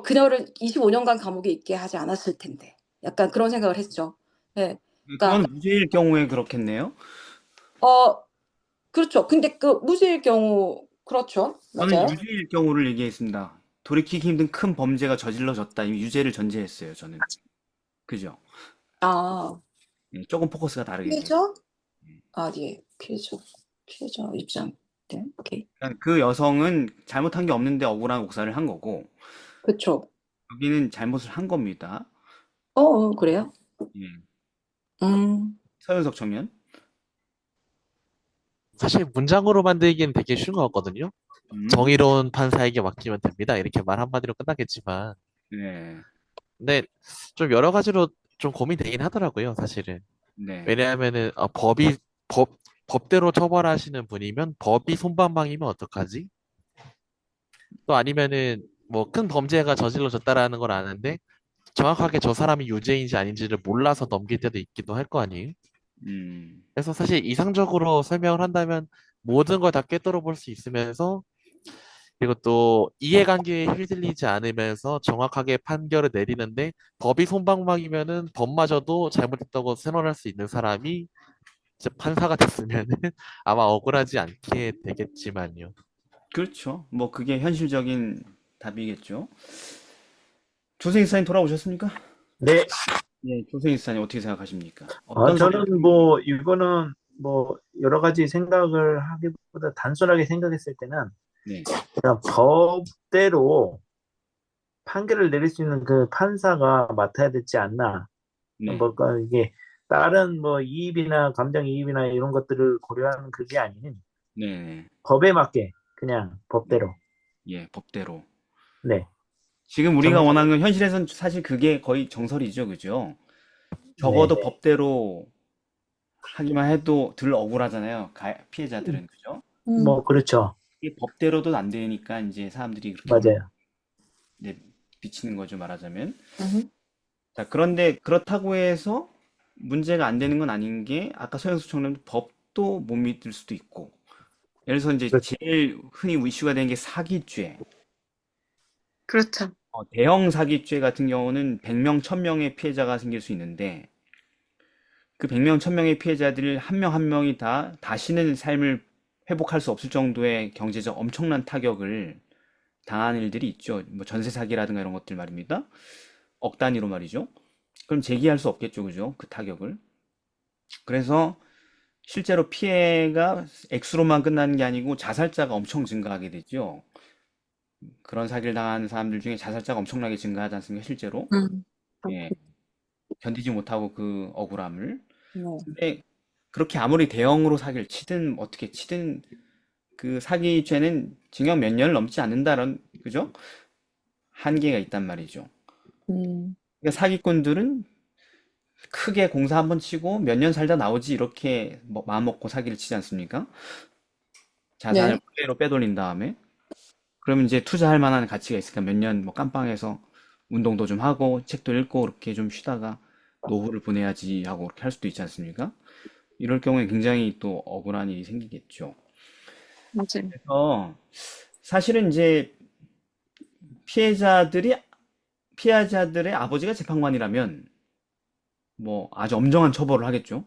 그녀를 25년간 감옥에 있게 하지 않았을 텐데. 약간 그런 생각을 했죠. 예. 그러니까 그건 무죄일 경우에 그렇겠네요. 어 그렇죠. 근데 그 무죄일 경우 그렇죠. 저는 맞아요. 유죄일 경우를 얘기했습니다. 돌이키기 힘든 큰 범죄가 저질러졌다. 이 유죄를 전제했어요, 저는. 그죠? 아 예, 조금 포커스가 다르겠네요. 피해자? 예. 아 예. 피해자 입장. 네. 오케이. 그러니까 그 여성은 잘못한 게 없는데 억울한 옥살을 한 거고, 그쵸. 여기는 잘못을 한 겁니다. 그래요? 예. 음. 서현석 청년. 사실 문장으로 만들기는 되게 쉬운 것 같거든요. 음, 정의로운 판사에게 맡기면 됩니다. 이렇게 말 한마디로 끝나겠지만. 네, 근데 좀 여러 가지로 좀 고민되긴 하더라고요, 사실은. 네, 왜냐하면은 법 법대로 처벌하시는 분이면 법이 솜방망이면 어떡하지? 또 아니면은 뭐 큰 범죄가 저질러졌다라는 걸 아는데 정확하게 저 사람이 유죄인지 아닌지를 몰라서 넘길 때도 있기도 할 거 아니에요? 음, 그래서 사실 이상적으로 설명을 한다면 모든 걸 다 꿰뚫어 볼 수 있으면서 그리고 또 이해관계에 휘둘리지 않으면서 정확하게 판결을 내리는데 법이 솜방망이면은 법마저도 잘못했다고 선언할 수 있는 사람이 이제 판사가 됐으면은 아마 억울하지 않게 되겠지만요. 그렇죠. 뭐 그게 현실적인 답이겠죠. 조세희 사님 돌아오셨습니까? 네, 예, 조세희 사님 어떻게 생각하십니까? 어떤 사례? 저는 뭐, 이거는 뭐, 여러 가지 생각을 하기보다 단순하게 생각했을 때는 네, 그냥 법대로 판결을 내릴 수 있는 그 판사가 맡아야 되지 않나. 네, 뭐, 이게 다른 뭐 이입이나 감정이입이나 이런 것들을 고려하는 그게 아닌 네, 네, 법에 맞게 그냥 네. 법대로. 예, 법대로. 네, 지금 우리가 정, 원하는 건 현실에선 사실 그게 거의 정설이죠, 그죠? 네, 적어도 법대로 하기만 해도 덜 억울하잖아요. 피해자들은, 그죠? 음. 뭐, 그렇죠. 이게 법대로도 안 되니까 이제 사람들이 그렇게 맞아요. 네, 비치는 거죠, 말하자면. 음. 자, 그런데 그렇다고 해서 문제가 안 되는 건 아닌 게 아까 서영수 청년 법도 못 믿을 수도 있고. 예를 들어서 이제 그렇죠. 제일 흔히 이슈가 되는 게 사기죄. 그렇죠. 대형 사기죄 같은 경우는 100명, 1000명의 피해자가 생길 수 있는데 그 100명, 1000명의 피해자들 한 명 한 명이 다 다시는 삶을 회복할 수 없을 정도의 경제적 엄청난 타격을 당하는 일들이 있죠. 뭐 전세 사기라든가 이런 것들 말입니다. 억 단위로 말이죠. 그럼 재기할 수 없겠죠, 그죠? 그 타격을. 그래서 실제로 피해가 액수로만 끝나는 게 아니고 자살자가 엄청 증가하게 되죠. 그런 사기를 당하는 사람들 중에 자살자가 엄청나게 증가하지 않습니까, 실제로? 음. 예, 견디지 못하고 그 억울함을. 네. 근데 그렇게 아무리 대형으로 사기를 치든 어떻게 치든 그 사기죄는 징역 몇 년을 넘지 않는다는, 그죠? 한계가 있단 말이죠. 음. 그러니까 사기꾼들은 크게 공사 한번 치고 몇 년 살다 나오지 이렇게 뭐 마음 먹고 사기를 치지 않습니까? 자산을 네. 그대로 빼돌린 다음에 그러면 이제 투자할 만한 가치가 있으니까 몇 년 뭐 깜빵에서 운동도 좀 하고 책도 읽고 그렇게 좀 쉬다가 노후를 보내야지 하고 그렇게 할 수도 있지 않습니까? 이럴 경우에 굉장히 또 억울한 일이 생기겠죠. 맞아요. 그래서 사실은 이제 피해자들이 피해자들의 아버지가 재판관이라면 뭐 아주 엄정한 처벌을 하겠죠.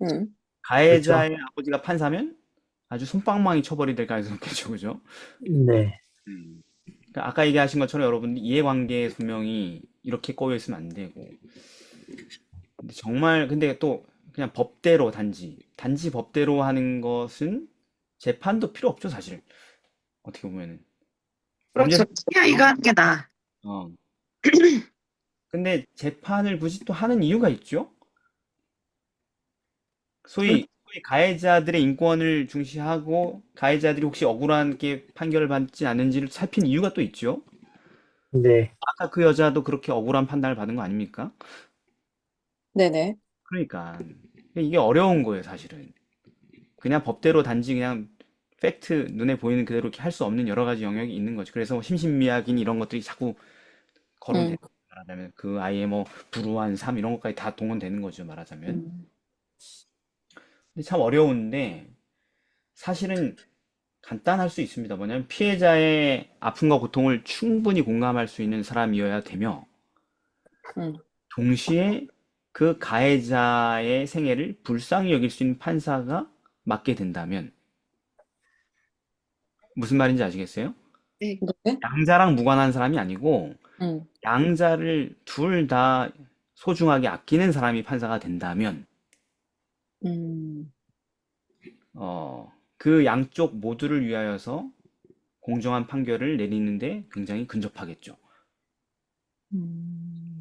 음. 그렇죠. 가해자의 아버지가 판사면 아주 솜방망이 처벌이 될 가능성이 높겠죠, 그죠? 네. 그러니까 아까 얘기하신 것처럼 여러분 이해관계 소명이 이렇게 꼬여 있으면 안 되고. 근데 정말 근데 또 그냥 법대로 단지 법대로 하는 것은 재판도 필요 없죠, 사실. 어떻게 보면은. 그렇죠. 언제 이거 하는 게 나아. 어. 근데 재판을 굳이 또 하는 이유가 있죠. 소위 가해자들의 인권을 중시하고 가해자들이 혹시 억울한 게 판결을 받지 않는지를 살핀 이유가 또 있죠. 네. 아까 그 여자도 그렇게 억울한 판단을 받은 거 아닙니까? 네네. 그러니까 이게 어려운 거예요, 사실은. 그냥 법대로 단지 그냥 팩트 눈에 보이는 그대로 이렇게 할 수 없는 여러 가지 영역이 있는 거죠. 그래서 심신미약인 이런 것들이 자꾸 거론되는 거죠. 말하자면 그 아이의 뭐 불우한 삶 이런 것까지 다 동원되는 거죠, 말하자면. 음. 근데 참 어려운데 사실은 간단할 수 있습니다. 뭐냐면 피해자의 아픔과 고통을 충분히 공감할 수 있는 사람이어야 되며 음. 동시에 그 가해자의 생애를 불쌍히 여길 수 있는 판사가 맡게 된다면 무슨 말인지 아시겠어요? 네. 네. 양자랑 무관한 사람이 아니고 음. 양자를 둘 다 소중하게 아끼는 사람이 판사가 된다면 음. 그 양쪽 모두를 위하여서 공정한 판결을 내리는데 굉장히 근접하겠죠.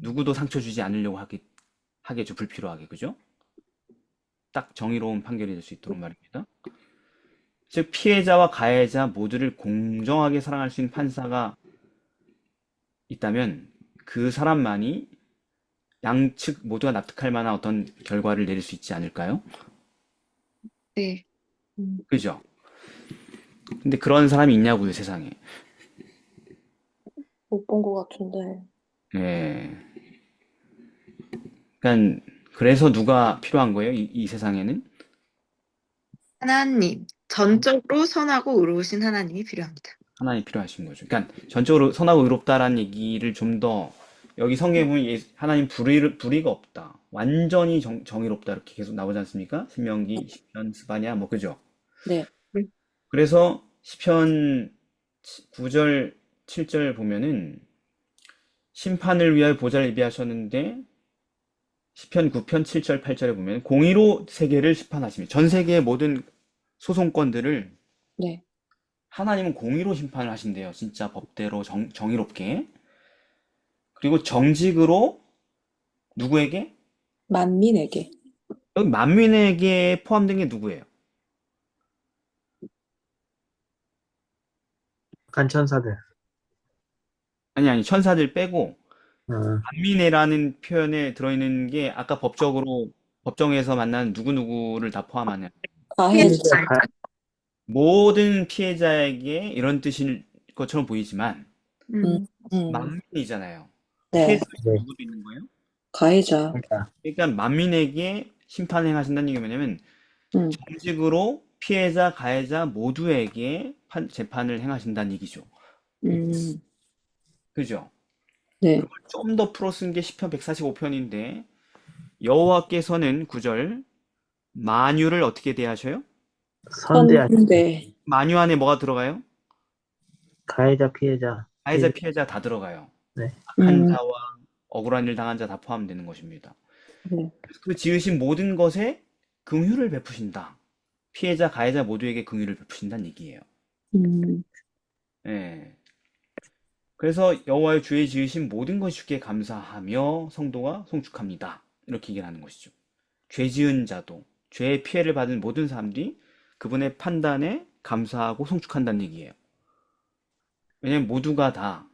누구도 상처 주지 않으려고 하겠죠. 불필요하게. 그죠? 딱 정의로운 판결이 될 수 있도록 말입니다. 즉, 피해자와 가해자 모두를 공정하게 사랑할 수 있는 판사가 있다면 그 사람만이 양측 모두가 납득할 만한 어떤 결과를 내릴 수 있지 않을까요? 네. 그죠? 근데 그런 사람이 있냐고요, 세상에. 못 본 것 같은데. 예. 그러니까 그래서 누가 필요한 거예요? 이 세상에는? 하나님. 전적으로 선하고 의로우신 하나님이 필요합니다. 하나님이 필요하신 거죠. 그러니까 전적으로 선하고 의롭다라는 얘기를 좀 더 여기 성경에 보면 하나님 불의가 없다. 완전히 정의롭다 이렇게 계속 나오지 않습니까? 신명기, 시편, 스바냐 뭐 그죠? 네. 그래서 시편 9절, 7절 보면은 심판을 위하여 보좌를 예비하셨는데 시편 9편 7절, 8절에 보면 공의로 세계를 심판하십니다. 전 세계의 모든 소송권들을 네. 하나님은 공의로 심판을 하신대요. 진짜 법대로 정의롭게. 그리고 정직으로 누구에게? 만민에게. 여기 만민에게 포함된 게 누구예요? 간천사들. 아니, 천사들 빼고 어, 만민이라는 표현에 들어있는 게 아까 법정에서 만난 누구누구를 다 포함하는 가해자. 가- 모든 피해자에게 이런 뜻일 것처럼 보이지만 음. 만민이잖아요. 네. 피해자가 네. 누구도 있는 거예요? 가해자. 그러니까 만민에게 심판 행하신다는 얘기 뭐냐면 음. 정직으로 피해자, 가해자 모두에게 재판을 행하신다는 얘기죠. 음. 그죠? 네. 좀 더 풀어 쓴 게 시편 145편인데 여호와께서는 9절 만유를 어떻게 대하셔요? 선대하시 선대. 만유 안에 뭐가 들어가요? 가해자, 피해자. 가해자, 피해자 다 들어가요. 네. 악한 음. 자와 억울한 일 당한 자 다 포함되는 것입니다. 네. 그래서 그 지으신 모든 것에 긍휼을 베푸신다. 피해자, 가해자 모두에게 긍휼을 베푸신다는 얘기예요. 음. 예. 그래서 여호와의 주의 지으신 모든 것이 주께 감사하며 성도가 송축합니다. 이렇게 얘기를 하는 것이죠. 죄 지은 자도 죄의 피해를 받은 모든 사람들이 그분의 판단에 감사하고 송축한다는 얘기예요. 왜냐하면 모두가 다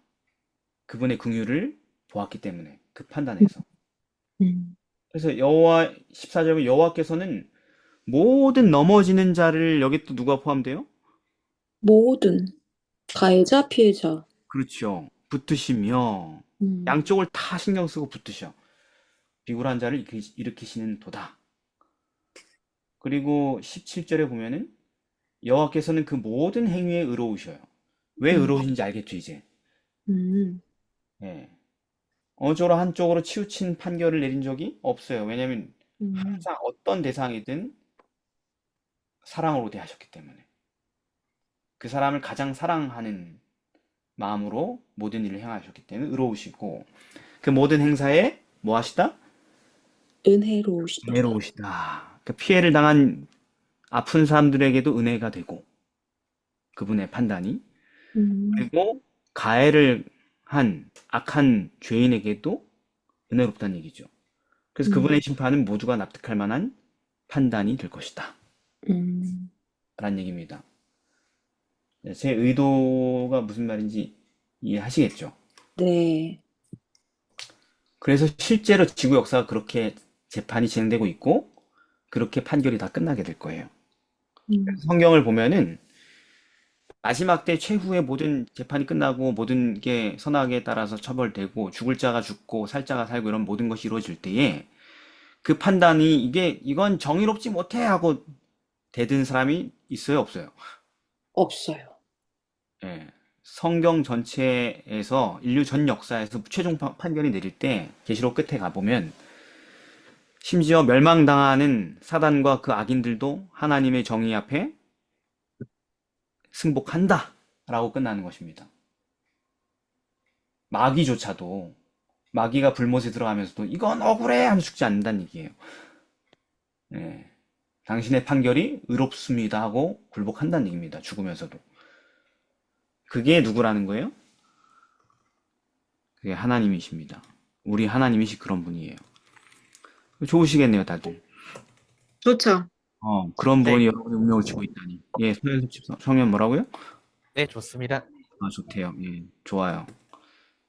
그분의 긍휼을 보았기 때문에 그 판단에서. 음. 그래서 여호와 14절에 여호와께서는 모든 넘어지는 자를 여기 또 누가 포함돼요? 모든 가해자, 피해자. 그렇죠. 붙드시며 음. 양쪽을 다 신경 쓰고 붙드셔. 비굴한 자를 일으키시는 도다. 그리고 17절에 보면은 여호와께서는 그 모든 행위에 의로우셔요. 왜 음, 의로우신지 알겠죠, 이제. 음, 예. 어느 쪽으로 한쪽으로 치우친 판결을 내린 적이 없어요. 왜냐하면 음, 항상 어떤 대상이든 사랑으로 대하셨기 때문에. 그 사람을 가장 사랑하는 마음으로 모든 일을 행하셨기 때문에 의로우시고, 그 모든 행사에 뭐 하시다? 은혜로우시다. 은혜로우시다. 그 피해를 당한 아픈 사람들에게도 은혜가 되고, 그분의 판단이. 음, 그리고 가해를 한 악한 죄인에게도 은혜롭다는 얘기죠. 그래서 음, 그분의 심판은 모두가 납득할 만한 판단이 될 것이다. 음. 라는 얘기입니다. 네, 제 의도가 무슨 말인지 이해하시겠죠? 네. 그래서 실제로 지구 역사가 그렇게 재판이 진행되고 있고, 그렇게 판결이 다 끝나게 될 거예요. 음, 성경을 보면은 마지막 때 최후의 모든 재판이 끝나고 모든 게 선악에 따라서 처벌되고 죽을 자가 죽고 살 자가 살고 이런 모든 것이 이루어질 때에 그 판단이 이건 정의롭지 못해 하고 대든 사람이 있어요, 없어요? 없어요. 예. 성경 전체에서 인류 전 역사에서 최종 판결이 내릴 때 계시록 끝에 가보면 심지어 멸망당하는 사단과 그 악인들도 하나님의 정의 앞에 승복한다 라고 끝나는 것입니다. 마귀조차도 마귀가 불못에 들어가면서도 이건 억울해 하면서 죽지 않는다는 얘기예요. 예. 당신의 판결이 의롭습니다 하고 굴복한다는 얘기입니다. 죽으면서도. 그게 누구라는 거예요? 그게 하나님이십니다. 우리 하나님이시 그런 분이에요. 좋으시겠네요, 다들. 좋죠. 그런 네, 분이 여러분의 운명을 쥐고 있다니. 예, 소연섭 집 성현 뭐라고요? 네, 좋습니다. 아, 좋대요. 예, 좋아요.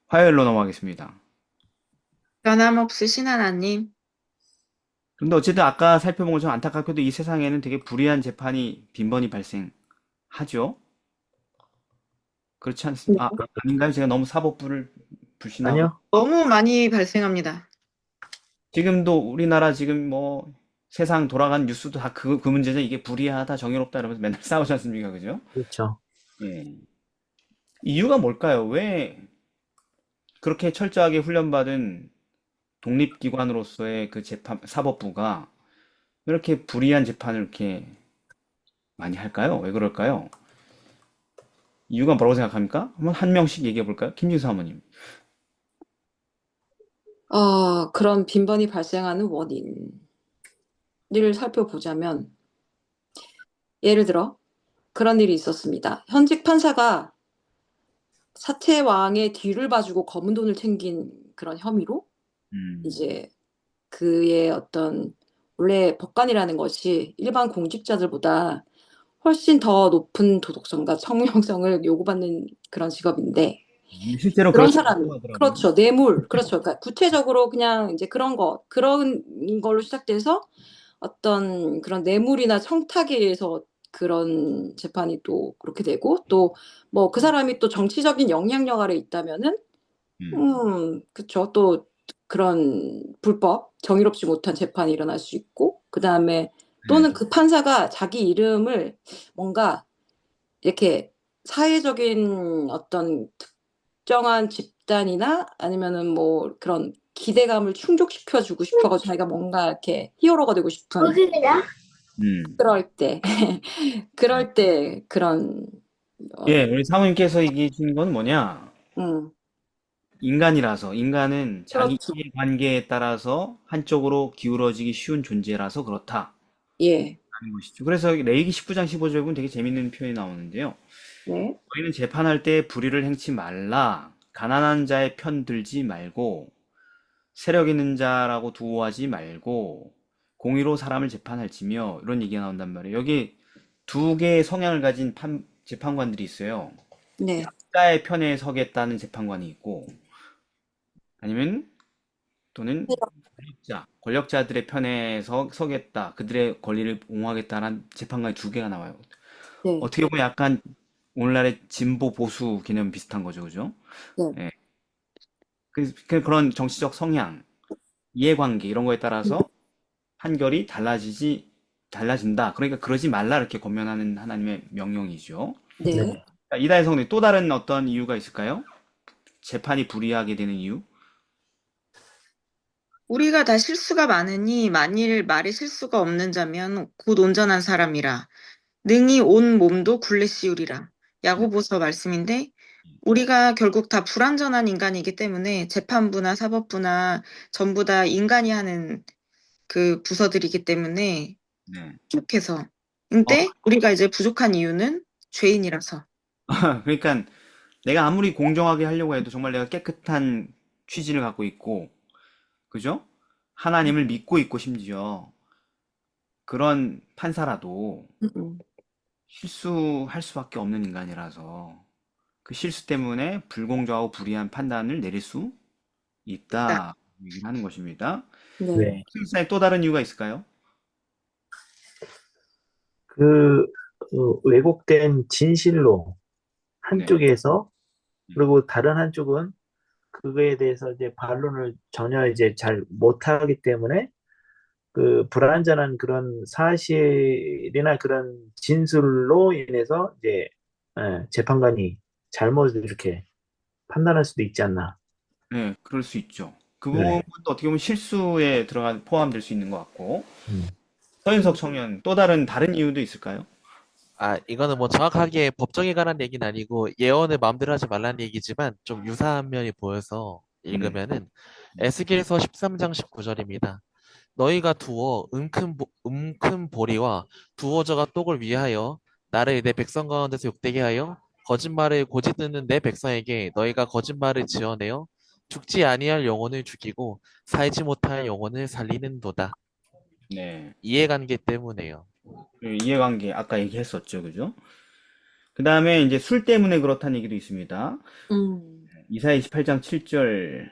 화요일로 넘어가겠습니다. 변함없으신 하나님. 근데 어쨌든 아까 살펴본 것처럼 안타깝게도 이 세상에는 되게 불의한 재판이 빈번히 발생하죠. 그렇지 네. 않습니까? 아닌가요? 제가 너무 사법부를 불신하고. 아니요. 너무 많이 발생합니다. 지금도 우리나라 지금 뭐 세상 돌아가는 뉴스도 다 그 문제죠. 이게 불의하다, 정의롭다 이러면서 맨날 싸우지 않습니까? 그죠? 그렇죠. 예. 이유가 뭘까요? 왜 그렇게 철저하게 훈련받은 독립기관으로서의 그 사법부가 왜 이렇게 불이한 재판을 이렇게 많이 할까요? 왜 그럴까요? 이유가 뭐라고 생각합니까? 한번 한 명씩 얘기해 볼까요? 김진수 사모님. 그런 빈번히 발생하는 원인을 살펴보자면, 예를 들어, 그런 일이 있었습니다. 현직 판사가 사채왕의 뒤를 봐주고 검은 돈을 챙긴 그런 혐의로, 음, 이제 그의 어떤, 원래 법관이라는 것이 일반 공직자들보다 훨씬 더 높은 도덕성과 청렴성을 요구받는 그런 직업인데, 실제로 그런 그렇다고 사람, 하더라고요. 그렇죠. 뇌물, 그렇죠. 그러니까 구체적으로 그냥 이제 그런 걸로 시작돼서 어떤 그런 뇌물이나 청탁에 의해서 그런 재판이 또 그렇게 되고, 또 뭐 그 사람이 또 정치적인 영향력 아래 있다면은, 음, 그쵸. 또 그런 불법, 정의롭지 못한 재판이 일어날 수 있고, 그 다음에 네, 또는 그 판사가 자기 이름을 뭔가 이렇게 사회적인 어떤 특정한 집단이나 아니면은 뭐 그런 기대감을 충족시켜 주고 싶어가지고 자기가 뭔가 이렇게 히어로가 되고 싶은 음. 그럴 때 그럴 때 그런 예, 우리 사모님께서 얘기하신 건 뭐냐? 음, 인간이라서, 인간은 자기 그렇죠. 이해관계에 따라서 한쪽으로 기울어지기 쉬운 존재라서 그렇다는 예. 것이죠. 그래서 레위기 19장 15절에 보면 되게 재밌는 표현이 나오는데요. 네. 너희는 재판할 때 불의를 행치 말라. 가난한 자의 편 들지 말고, 세력 있는 자라고 두어하지 말고, 공의로 사람을 재판할지며, 이런 얘기가 나온단 말이에요. 여기 두 개의 성향을 가진 재판관들이 있어요. 네. 약자의 편에 서겠다는 재판관이 있고, 아니면 또는 권력자들의 편에 서겠다, 그들의 권리를 옹호하겠다는 재판관이 두 개가 나와요. 네. 어떻게 보면 약간 오늘날의 진보 보수 개념 비슷한 거죠, 그죠? 네. 예. 그런 정치적 성향, 이해관계 이런 거에 따라서 판결이 달라진다. 그러니까 그러지 말라 이렇게 권면하는 하나님의 명령이죠. 네. 네. 자, 이다혜 성도님 또 다른 어떤 이유가 있을까요? 재판이 불이하게 되는 이유? 우리가 다 실수가 많으니 만일 말에 실수가 없는 자면 곧 온전한 사람이라. 능히 온 몸도 굴레 씌우리라. 야고보서 말씀인데 우리가 결국 다 불완전한 인간이기 때문에 재판부나 사법부나 전부 다 인간이 하는 그 부서들이기 때문에 네. 부족해서. 어, 근데 우리가 이제 부족한 이유는 죄인이라서. 그러니까 내가 아무리 공정하게 하려고 해도 정말 내가 깨끗한 취지를 갖고 있고, 그죠? 하나님을 믿고 있고 심지어 그런 판사라도 음. 실수할 수밖에 없는 인간이라서 그 실수 때문에 불공정하고 불이한 판단을 내릴 수 있다. 얘기를 하는 것입니다. 네. 네. 실사에 또 다른 이유가 있을까요? 그 왜곡된 진실로 네. 한쪽에서 그리고 다른 한쪽은 그거에 대해서 이제 반론을 전혀 이제 잘 못하기 때문에 그 불완전한 그런 사실이나 그런 진술로 인해서 이제 재판관이 잘못 이렇게 판단할 수도 있지 않나. 네, 그럴 수 있죠. 그 네. 부분도 어떻게 보면 실수에 포함될 수 있는 것 같고. 음. 서인석 청년, 또 다른 이유도 있을까요? 이거는 뭐 정확하게 법정에 관한 얘기는 아니고 예언을 마음대로 하지 말라는 얘기지만 좀 유사한 면이 보여서 네. 읽으면은 에스겔서 13장 19절입니다. 너희가 두어 음큰 보리와 두어져가 똑을 위하여 나를 내 백성 가운데서 욕되게 하여 거짓말을 고집듣는 내 백성에게 너희가 거짓말을 지어내어 죽지 아니할 영혼을 죽이고 살지 못할 영혼을 살리는도다. 네. 이해관계 때문에요. 그 이해관계, 아까 얘기했었죠. 그죠? 그 다음에 이제 술 때문에 그렇다는 얘기도 있습니다. 음. 이사야 28장 7절,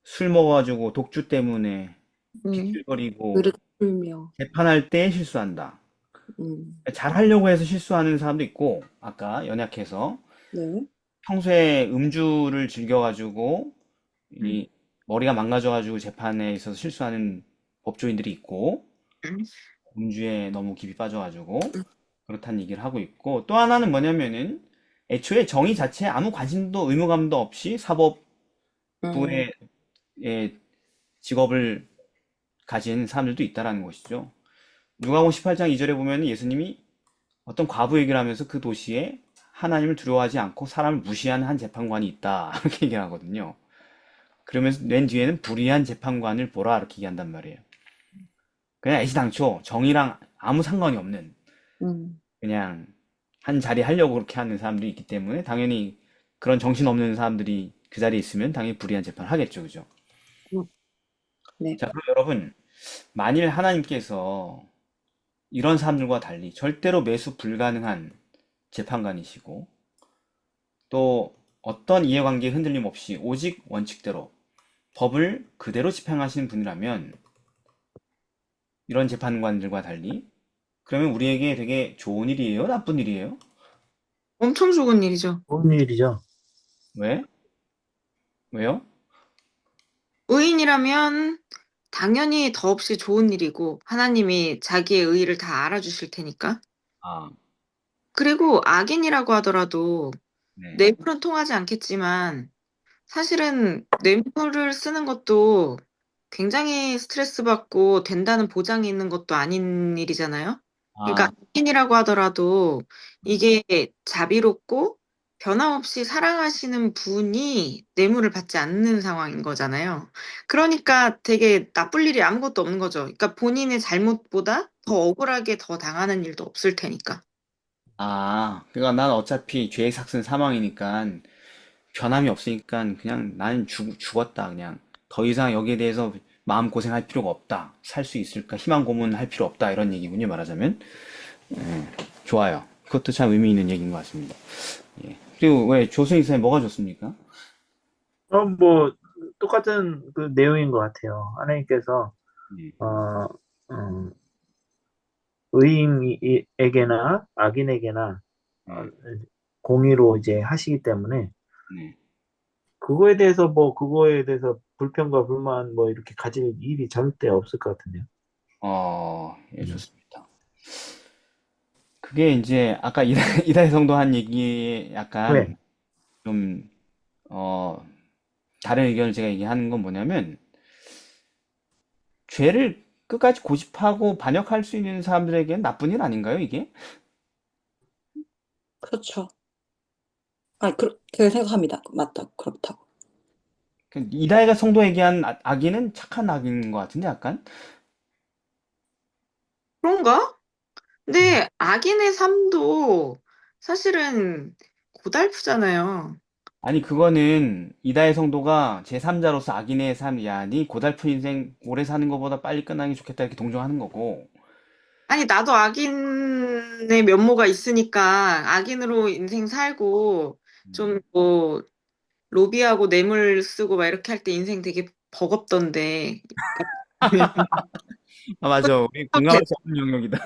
술 먹어가지고 독주 때문에 픽실거리고 그릇 풀며. 재판할 때 실수한다. 음. 잘 하려고 해서 실수하는 사람도 있고, 아까 연약해서 네. 평소에 음주를 즐겨가지고 이 머리가 망가져가지고 재판에 있어서 실수하는 법조인들이 있고, 음. 음주에 너무 깊이 빠져가지고 그렇다는 얘기를 하고 있고, 또 하나는 뭐냐면은 애초에 정의 자체에 아무 관심도 의무감도 없이 음. 사법부의 직업을 가진 사람들도 있다라는 것이죠. 누가복음 18장 2절에 보면 예수님이 어떤 과부 얘기를 하면서 그 도시에 하나님을 두려워하지 않고 사람을 무시하는 한 재판관이 있다 이렇게 얘기를 하거든요. 그러면서 맨 뒤에는 불의한 재판관을 보라 이렇게 얘기한단 말이에요. 그냥 애시당초 정의랑 아무 상관이 없는 음. 그냥 한 자리 하려고 그렇게 하는 사람들이 있기 때문에 당연히 그런 정신없는 사람들이 그 자리에 있으면 당연히 불의한 재판을 하겠죠. 그죠? 네. 자, 그럼 여러분, 만일 하나님께서 이런 사람들과 달리 절대로 매수 불가능한 재판관이시고 또 어떤 이해관계에 흔들림 없이 오직 원칙대로 법을 그대로 집행하시는 분이라면 이런 재판관들과 달리 그러면 우리에게 되게 좋은 일이에요? 나쁜 일이에요? 엄청 좋은 일이죠. 좋은 일이죠. 왜? 왜요? 의인이라면 당연히 더없이 좋은 일이고 하나님이 자기의 의의를 다 알아주실 테니까. 아, 그리고 악인이라고 하더라도 네. 뇌물은 통하지 않겠지만 사실은 뇌물을 쓰는 것도 굉장히 스트레스 받고 된다는 보장이 있는 것도 아닌 일이잖아요. 그러니까 아, 악인이라고 하더라도 이게 자비롭고 변함없이 사랑하시는 분이 뇌물을 받지 않는 상황인 거잖아요. 그러니까 되게 나쁠 일이 아무것도 없는 거죠. 그러니까 본인의 잘못보다 더 억울하게 더 당하는 일도 없을 테니까. 그러니까 난 어차피 죄의 삭은 사망이니까 변함이 없으니까 그냥 나는 죽었다 그냥 더 이상 여기에 대해서 마음고생할 필요가 없다. 살 수 있을까? 희망 고문할 필요 없다. 이런 얘기군요, 말하자면. 예, 좋아요. 그것도 참 의미 있는 얘기인 것 같습니다. 예. 그리고 왜 조승희 선생님 뭐가 좋습니까? 뭐 똑같은 그 내용인 것 같아요. 하나님께서 예, 어, 음, 의인에게나 악인에게나 예, 공의로 이제 하시기 때문에 네. 그거에 대해서 불평과 불만 뭐 이렇게 가질 일이 절대 없을 것 같은데요. 예, 음. 좋습니다. 그게 이제 아까 이다혜 성도 한 얘기에 왜? 약간 좀, 어, 다른 의견을 제가 얘기하는 건 뭐냐면, 죄를 끝까지 고집하고 반역할 수 있는 사람들에게는 나쁜 일 아닌가요, 이게? 그렇죠. 아니, 그렇게 생각합니다. 맞다. 그렇다고. 이다혜가 성도에게 한 악인은 착한 악인인 것 같은데, 약간? 그런가? 근데 악인의 삶도 사실은 고달프잖아요. 아니, 그거는 이다혜 성도가 제3자로서 악인의 삶이 아니, 고달픈 인생 오래 사는 것보다 빨리 끝나는 게 좋겠다, 이렇게 동정하는 거고. 아니, 나도 악인의 면모가 있으니까 악인으로 인생 살고 좀 뭐 로비하고 뇌물 쓰고 막 이렇게 할 때 인생 되게 버겁던데. 아, 맞아. 우리 공감할 수 없는 영역이다.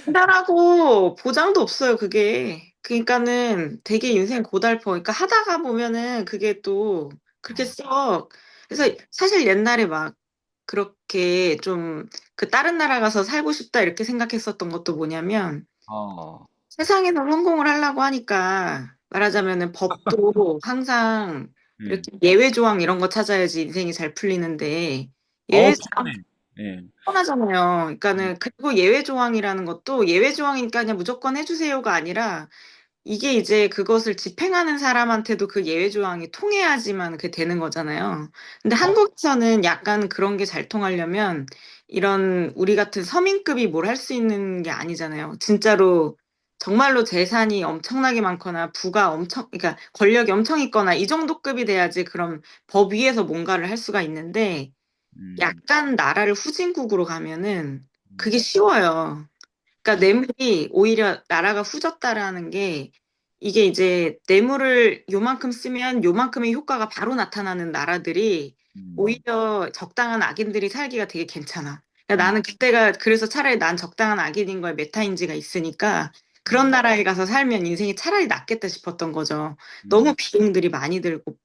배달하고 보장도 없어요, 그게. 그러니까는 되게 인생 고달퍼. 그러니까 하다가 보면은 그게 또 그렇게 썩. 그래서 사실 옛날에 막 그렇게 좀 그 다른 나라 가서 살고 싶다 이렇게 생각했었던 것도 뭐냐면 어, 세상에서 성공을 하려고 하니까 말하자면은 법도 항상 음. 이렇게 예외 조항 이런 거 찾아야지 인생이 잘 풀리는데 예외 조항 피곤해. 예. 뻔하잖아요. 음, 그러니까는 그리고 예외 조항이라는 것도 예외 조항이니까 그냥 무조건 해주세요가 아니라 이게 이제 그것을 집행하는 사람한테도 그 예외 조항이 통해야지만 그게 되는 거잖아요. 근데 어, 한국에서는 약간 그런 게 잘 통하려면 이런 우리 같은 서민급이 뭘 할 수 있는 게 아니잖아요. 진짜로 정말로 재산이 엄청나게 많거나 부가 엄청, 그러니까 권력이 엄청 있거나 이 정도 급이 돼야지 그럼 법 위에서 뭔가를 할 수가 있는데 음, 약간 나라를 후진국으로 가면은 그게 음, 쉬워요. 그러니까 뇌물이 오히려 나라가 후졌다라는 게 이게 이제 뇌물을 요만큼 쓰면 요만큼의 효과가 바로 나타나는 나라들이 음, 오히려 적당한 악인들이 살기가 되게 괜찮아. 그러니까 음, 나는 그때가 그래서 차라리 난 적당한 악인인 거에 메타인지가 있으니까 그런 음, 나라에 가서 살면 인생이 차라리 낫겠다 싶었던 거죠. 너무 음. 비용들이 많이 들고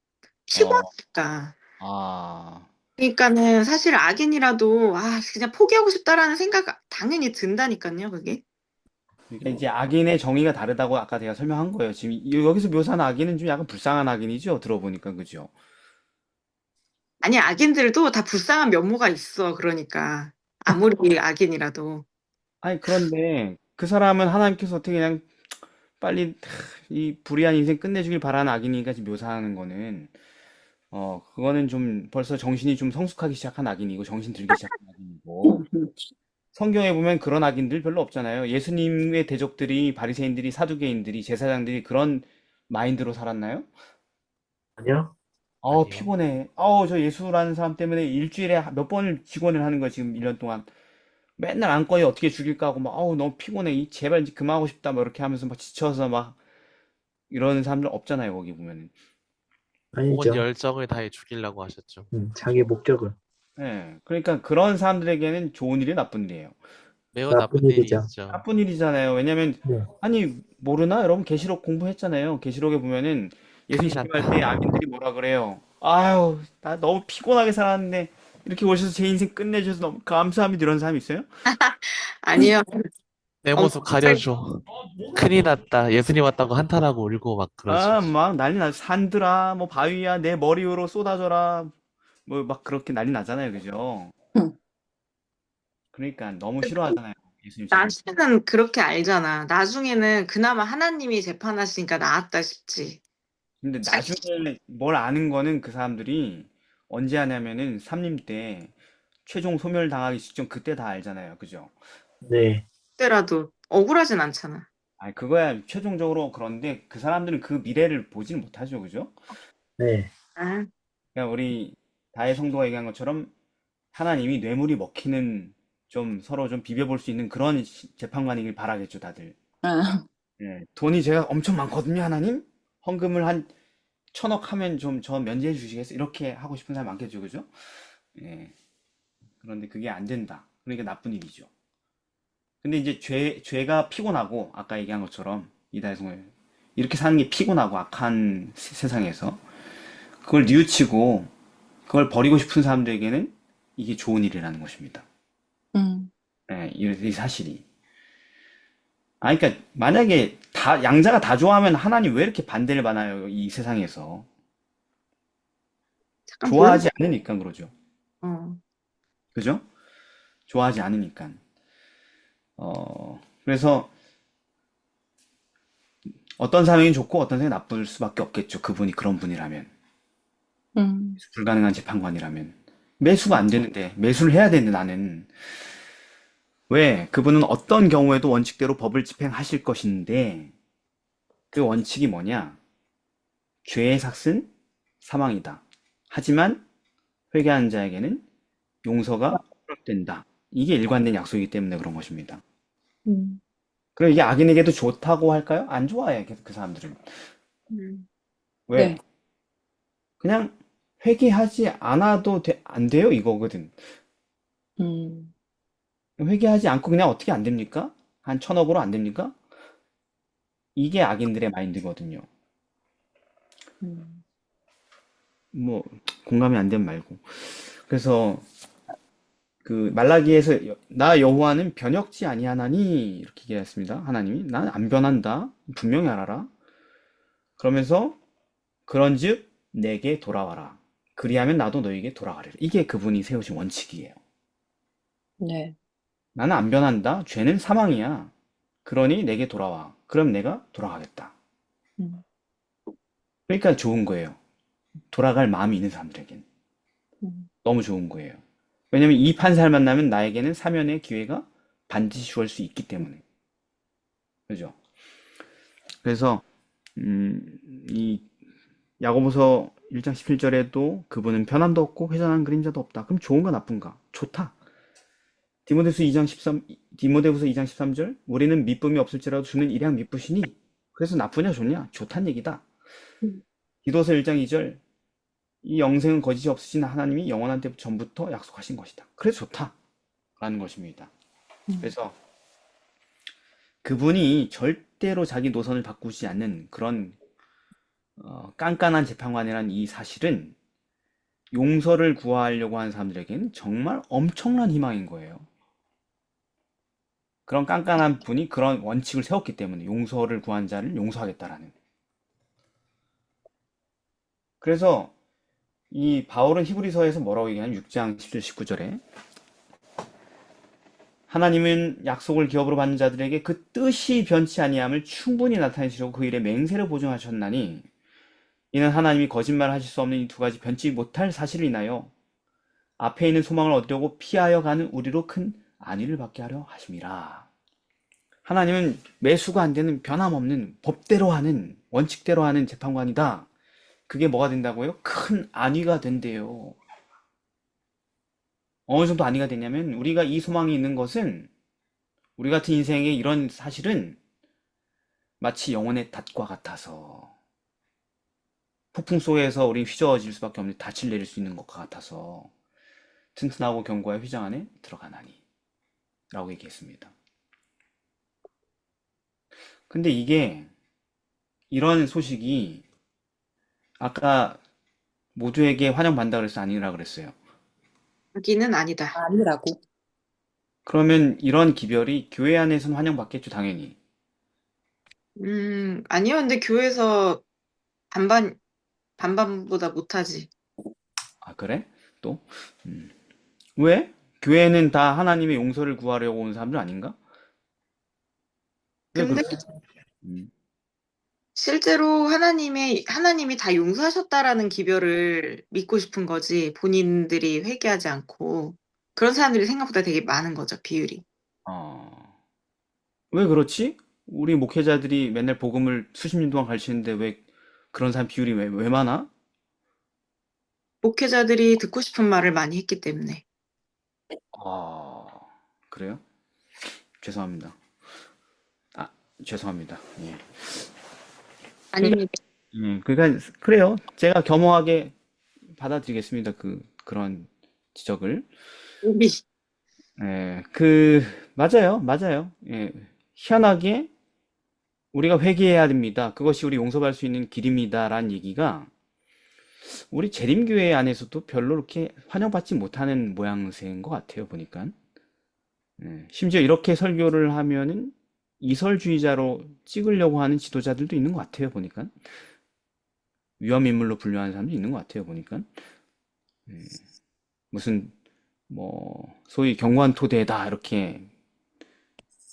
어, 피곤하니까. 아. 그러니까는 사실 악인이라도 그냥 포기하고 싶다라는 생각 당연히 든다니까요, 그게. 그러니까 이제 악인의 정의가 다르다고 아까 제가 설명한 거예요. 지금 여기서 묘사한 악인은 좀 약간 불쌍한 악인이죠. 들어보니까 그죠? 아니, 악인들도 다 불쌍한 면모가 있어, 그러니까. 아무리 악인이라도. 아니 그런데 그 사람은 하나님께서 어떻게 그냥 빨리 이 불의한 인생 끝내주길 바라는 악인이니까 지금 묘사하는 거는 그거는 좀 벌써 정신이 좀 성숙하기 시작한 악인이고 정신 들기 시작한 악인이고 성경에 보면 그런 악인들 별로 없잖아요. 예수님의 대적들이 바리새인들이 사두개인들이 제사장들이 그런 마인드로 살았나요? 아니요? 아니요. 피곤해. 저 예수라는 사람 때문에 일주일에 몇 번을 직원을 하는 거야, 지금 1년 동안. 맨날 안건이 어떻게 죽일까 하고 막, 너무 피곤해. 제발 이제 그만하고 싶다. 막 이렇게 하면서 막 지쳐서 막 이러는 사람들 없잖아요, 거기 보면은. 온 아니죠. 열정을 다해 죽이려고 하셨죠. 자기 목적을. 예. 그러니까 그런 사람들에게는 좋은 일이 나쁜 일이에요. 매우 나쁜 나쁜 일이 일이죠. 있죠. 나쁜 일이잖아요. 왜냐면, 네. 아니, 모르나? 여러분, 계시록 공부했잖아요. 계시록에 보면은 예수님 큰일 시험할 났다. 때 악인들이 뭐라 그래요? 아유, 나 너무 피곤하게 살았는데, 이렇게 오셔서 제 인생 끝내주셔서 너무 감사합니다. 이런 사람이 있어요? 아니요. 내 모습 엄청 잘, 가려줘. 큰일 났다. 예수님 왔다고 한탄하고 울고 막 그러죠. 막 난리 나. 산들아, 뭐 바위야, 내 머리 위로 쏟아져라. 뭐 막 그렇게 난리 나잖아요. 그죠? 응. 그러니까 너무 싫어하잖아요. 예수님 시험. 나중에는 그렇게 알잖아. 나중에는 그나마 하나님이 재판하시니까 나았다 싶지. 근데 나중에 뭘 아는 거는 그 사람들이 언제 하냐면은 삼림 때 최종 소멸 당하기 직전 그때 다 알잖아요. 그죠? 네. 그때라도 억울하진 않잖아. 그거야 최종적으로 그런데 그 사람들은 그 미래를 보지는 못하죠. 그죠? 네. 아, 그러니까 우리 다혜 성도가 얘기한 것처럼 하나님이 뇌물이 먹히는 좀 서로 좀 비벼볼 수 있는 그런 재판관이길 바라겠죠, 다들. 아, 예, 돈이 제가 엄청 많거든요, 하나님? 헌금을 한 1,000억 하면 좀 저 면제해 주시겠어요? 이렇게 하고 싶은 사람 많겠죠, 그죠? 예, 그런데 그게 안 된다. 그러니까 나쁜 일이죠. 근데 이제 죄가 피곤하고, 아까 얘기한 것처럼, 이달성을, 이렇게 사는 게 피곤하고 악한 세상에서, 그걸 뉘우치고 그걸 버리고 싶은 사람들에게는 이게 좋은 일이라는 것입니다. 음, 예, 이 사실이. 아, 그러니까 만약에 다 양자가 다 좋아하면 하나님 왜 이렇게 반대를 받나요? 이 세상에서. 잠깐 좋아하지 않으니까 그러죠. 어, 그죠? 좋아하지 않으니까. 그래서 어떤 사람이 좋고 어떤 사람이 나쁠 수밖에 없겠죠. 그분이 그런 분이라면. 음, 불가능한 재판관이라면. 매수가 안 되는데, 매수를 해야 되는데 나는. 왜? 그분은 어떤 경우에도 원칙대로 법을 집행하실 것인데, 그 원칙이 뭐냐? 죄의 삭은 사망이다. 하지만 회개하는 자에게는 용서가 허락된다. 이게 일관된 약속이기 때문에 그런 것입니다. 음, 그럼 이게 악인에게도 좋다고 할까요? 안 좋아해, 그 사람들은. 음, 왜? 네. 그냥 회개하지 않아도 안 돼요? 이거거든. 음, 회개하지 않고 그냥 어떻게 안 됩니까? 한 1,000억으로 안 됩니까? 이게 악인들의 마인드거든요. 음, 뭐, 공감이 안 되면 말고. 그래서, 그, 말라기에서, 나 여호와는 변혁지 아니하나니, 이렇게 얘기했습니다. 하나님이. 나는 안 변한다. 분명히 알아라. 그러면서, 그런즉, 내게 돌아와라. 그리하면 나도 너에게 돌아가리라. 이게 그분이 세우신 원칙이에요. 네. 나는 안 변한다. 죄는 사망이야. 그러니 내게 돌아와. 그럼 내가 돌아가겠다. 음, 그러니까 좋은 거예요. 돌아갈 마음이 있는 사람들에겐. 음, 너무 좋은 거예요. 왜냐면 이 판사를 만나면 나에게는 사면의 기회가 반드시 주어질 수 있기 때문에. 그죠? 그래서, 이 야고보서 1장 17절에도 그분은 변함도 없고 회전하는 그림자도 없다. 그럼 좋은가 나쁜가? 좋다. 디모데후서 2장 13절 우리는 미쁨이 없을지라도 주는 일량 미쁘시니 그래서 나쁘냐 좋냐? 좋단 얘기다. 음, 디도서 1장 2절 이 영생은 거짓이 없으신 하나님이 영원한 때 전부터 약속하신 것이다. 그래서 좋다. 라는 것입니다. 음, 그래서 그분이 절대로 자기 노선을 바꾸지 않는 그런 깐깐한 재판관이라는 이 사실은 용서를 구하려고 하는 사람들에게는 정말 엄청난 희망인 거예요. 그런 깐깐한 분이 그런 원칙을 세웠기 때문에 용서를 구한 자를 용서하겠다라는. 그래서 이 바울은 히브리서에서 뭐라고 얘기하냐면 6장 10절 19절에 하나님은 약속을 기업으로 받는 자들에게 그 뜻이 변치 아니함을 충분히 나타내시려고 그 일에 맹세를 보증하셨나니 이는 하나님이 거짓말 하실 수 없는 이 두 가지 변치 못할 사실을 인하여 앞에 있는 소망을 얻으려고 피하여 가는 우리로 큰 안위를 받게 하려 하심이라. 하나님은 매수가 안 되는 변함없는 법대로 하는 원칙대로 하는 재판관이다. 그게 뭐가 된다고요? 큰 안위가 된대요. 어느 정도 안위가 되냐면 우리가 이 소망이 있는 것은 우리 같은 인생의 이런 사실은 마치 영혼의 닷과 같아서 폭풍 속에서 우린 휘저어질 수밖에 없는 닻을 내릴 수 있는 것과 같아서 튼튼하고 견고한 휘장 안에 들어가나니 라고 얘기했습니다. 근데 이게 이런 소식이 아까 모두에게 환영받는다 그래서 아니라 그랬어요. 자기는 아니다. 아니라고. 그러면 이런 기별이 교회 안에서는 환영받겠죠, 당연히. 아니요. 근데 교회에서 반반보다 못하지. 아, 그래? 또? 음. 왜? 교회는 다 하나님의 용서를 구하려고 온 사람들 아닌가? 왜 근데 그렇게? 음. 실제로 하나님이 다 용서하셨다라는 기별을 믿고 싶은 거지, 본인들이 회개하지 않고. 그런 사람들이 생각보다 되게 많은 거죠, 비율이. 어. 왜 그렇지? 우리 목회자들이 맨날 복음을 수십 년 동안 가르치는데 왜 그런 사람 비율이 왜 많아? 목회자들이 듣고 싶은 말을 많이 했기 때문에. 아, 그래요? 죄송합니다. 아, 죄송합니다. 예. 그러니까, 아닙니다. 그러니까 그래요. 제가 겸허하게 받아들이겠습니다. 그런 지적을. 우리 예, 맞아요. 맞아요. 예. 희한하게 우리가 회개해야 됩니다. 그것이 우리 용서받을 수 있는 길입니다라는 얘기가 우리 재림교회 안에서도 별로 이렇게 환영받지 못하는 모양새인 것 같아요, 보니까. 심지어 이렇게 설교를 하면은 이설주의자로 찍으려고 하는 지도자들도 있는 것 같아요, 보니까. 위험인물로 분류하는 사람도 있는 것 같아요, 보니까. 무슨, 뭐, 소위 경관토대다, 이렇게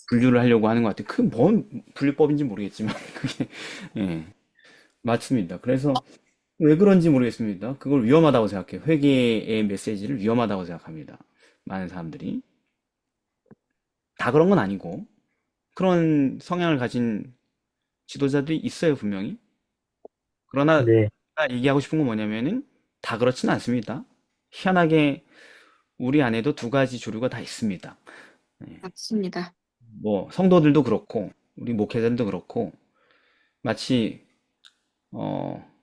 분류를 하려고 하는 것 같아요. 그 뭔 분류법인지 모르겠지만, 그게, 예, 맞습니다. 그래서 왜 그런지 모르겠습니다. 그걸 위험하다고 생각해요. 회개의 메시지를 위험하다고 생각합니다. 많은 사람들이. 다 그런 건 아니고, 그런 성향을 가진 지도자들이 있어요, 분명히. 그러나, 네. 제가 얘기하고 싶은 건 뭐냐면은, 다 그렇지는 않습니다. 희한하게 우리 안에도 두 가지 조류가 다 있습니다. 맞습니다. 뭐, 성도들도 그렇고, 우리 목회자들도 그렇고, 마치,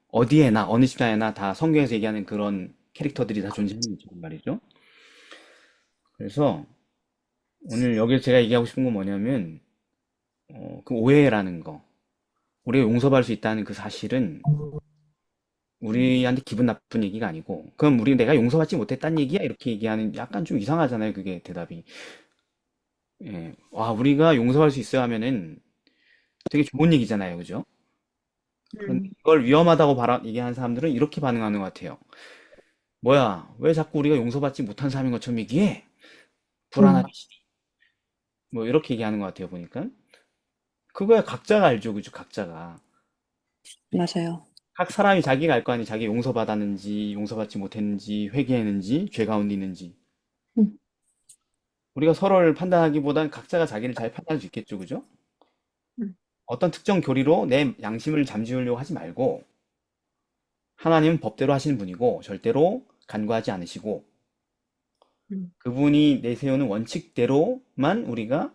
어디에나, 어느 집단에나 다 성경에서 얘기하는 그런 캐릭터들이 다 존재하는 거죠, 말이죠. 그래서, 오늘 여기서 제가 얘기하고 싶은 건 뭐냐면, 그 오해라는 거, 우리가 용서받을 수 있다는 그 사실은 우리한테 기분 나쁜 얘기가 아니고, 그럼 우리 내가 용서받지 못했다는 얘기야? 이렇게 얘기하는 약간 좀 이상하잖아요, 그게 대답이. 예. 와, 우리가 용서할 수 있어야 하면은 되게 좋은 얘기잖아요, 그죠? 그런데 음, 이걸 위험하다고 얘기하는 사람들은 이렇게 반응하는 것 같아요. 뭐야, 왜 자꾸 우리가 용서받지 못한 사람인 것처럼 얘기해? 불안하게 뭐 이렇게 얘기하는 것 같아요, 보니까. 그거야 각자가 알죠, 그죠? 각자가. 맞아요. 각 사람이 자기가 알 거 아니에요. 자기 용서받았는지, 용서받지 못했는지, 회개했는지, 죄 가운데 있는지. 음, 우리가 서로를 판단하기보단 각자가 자기를 잘 판단할 수 있겠죠, 그죠? 음, 어떤 특정 교리로 내 양심을 잠재우려고 하지 말고, 하나님은 법대로 하시는 분이고, 절대로 간과하지 않으시고, 음. 그분이 내세우는 원칙대로만 우리가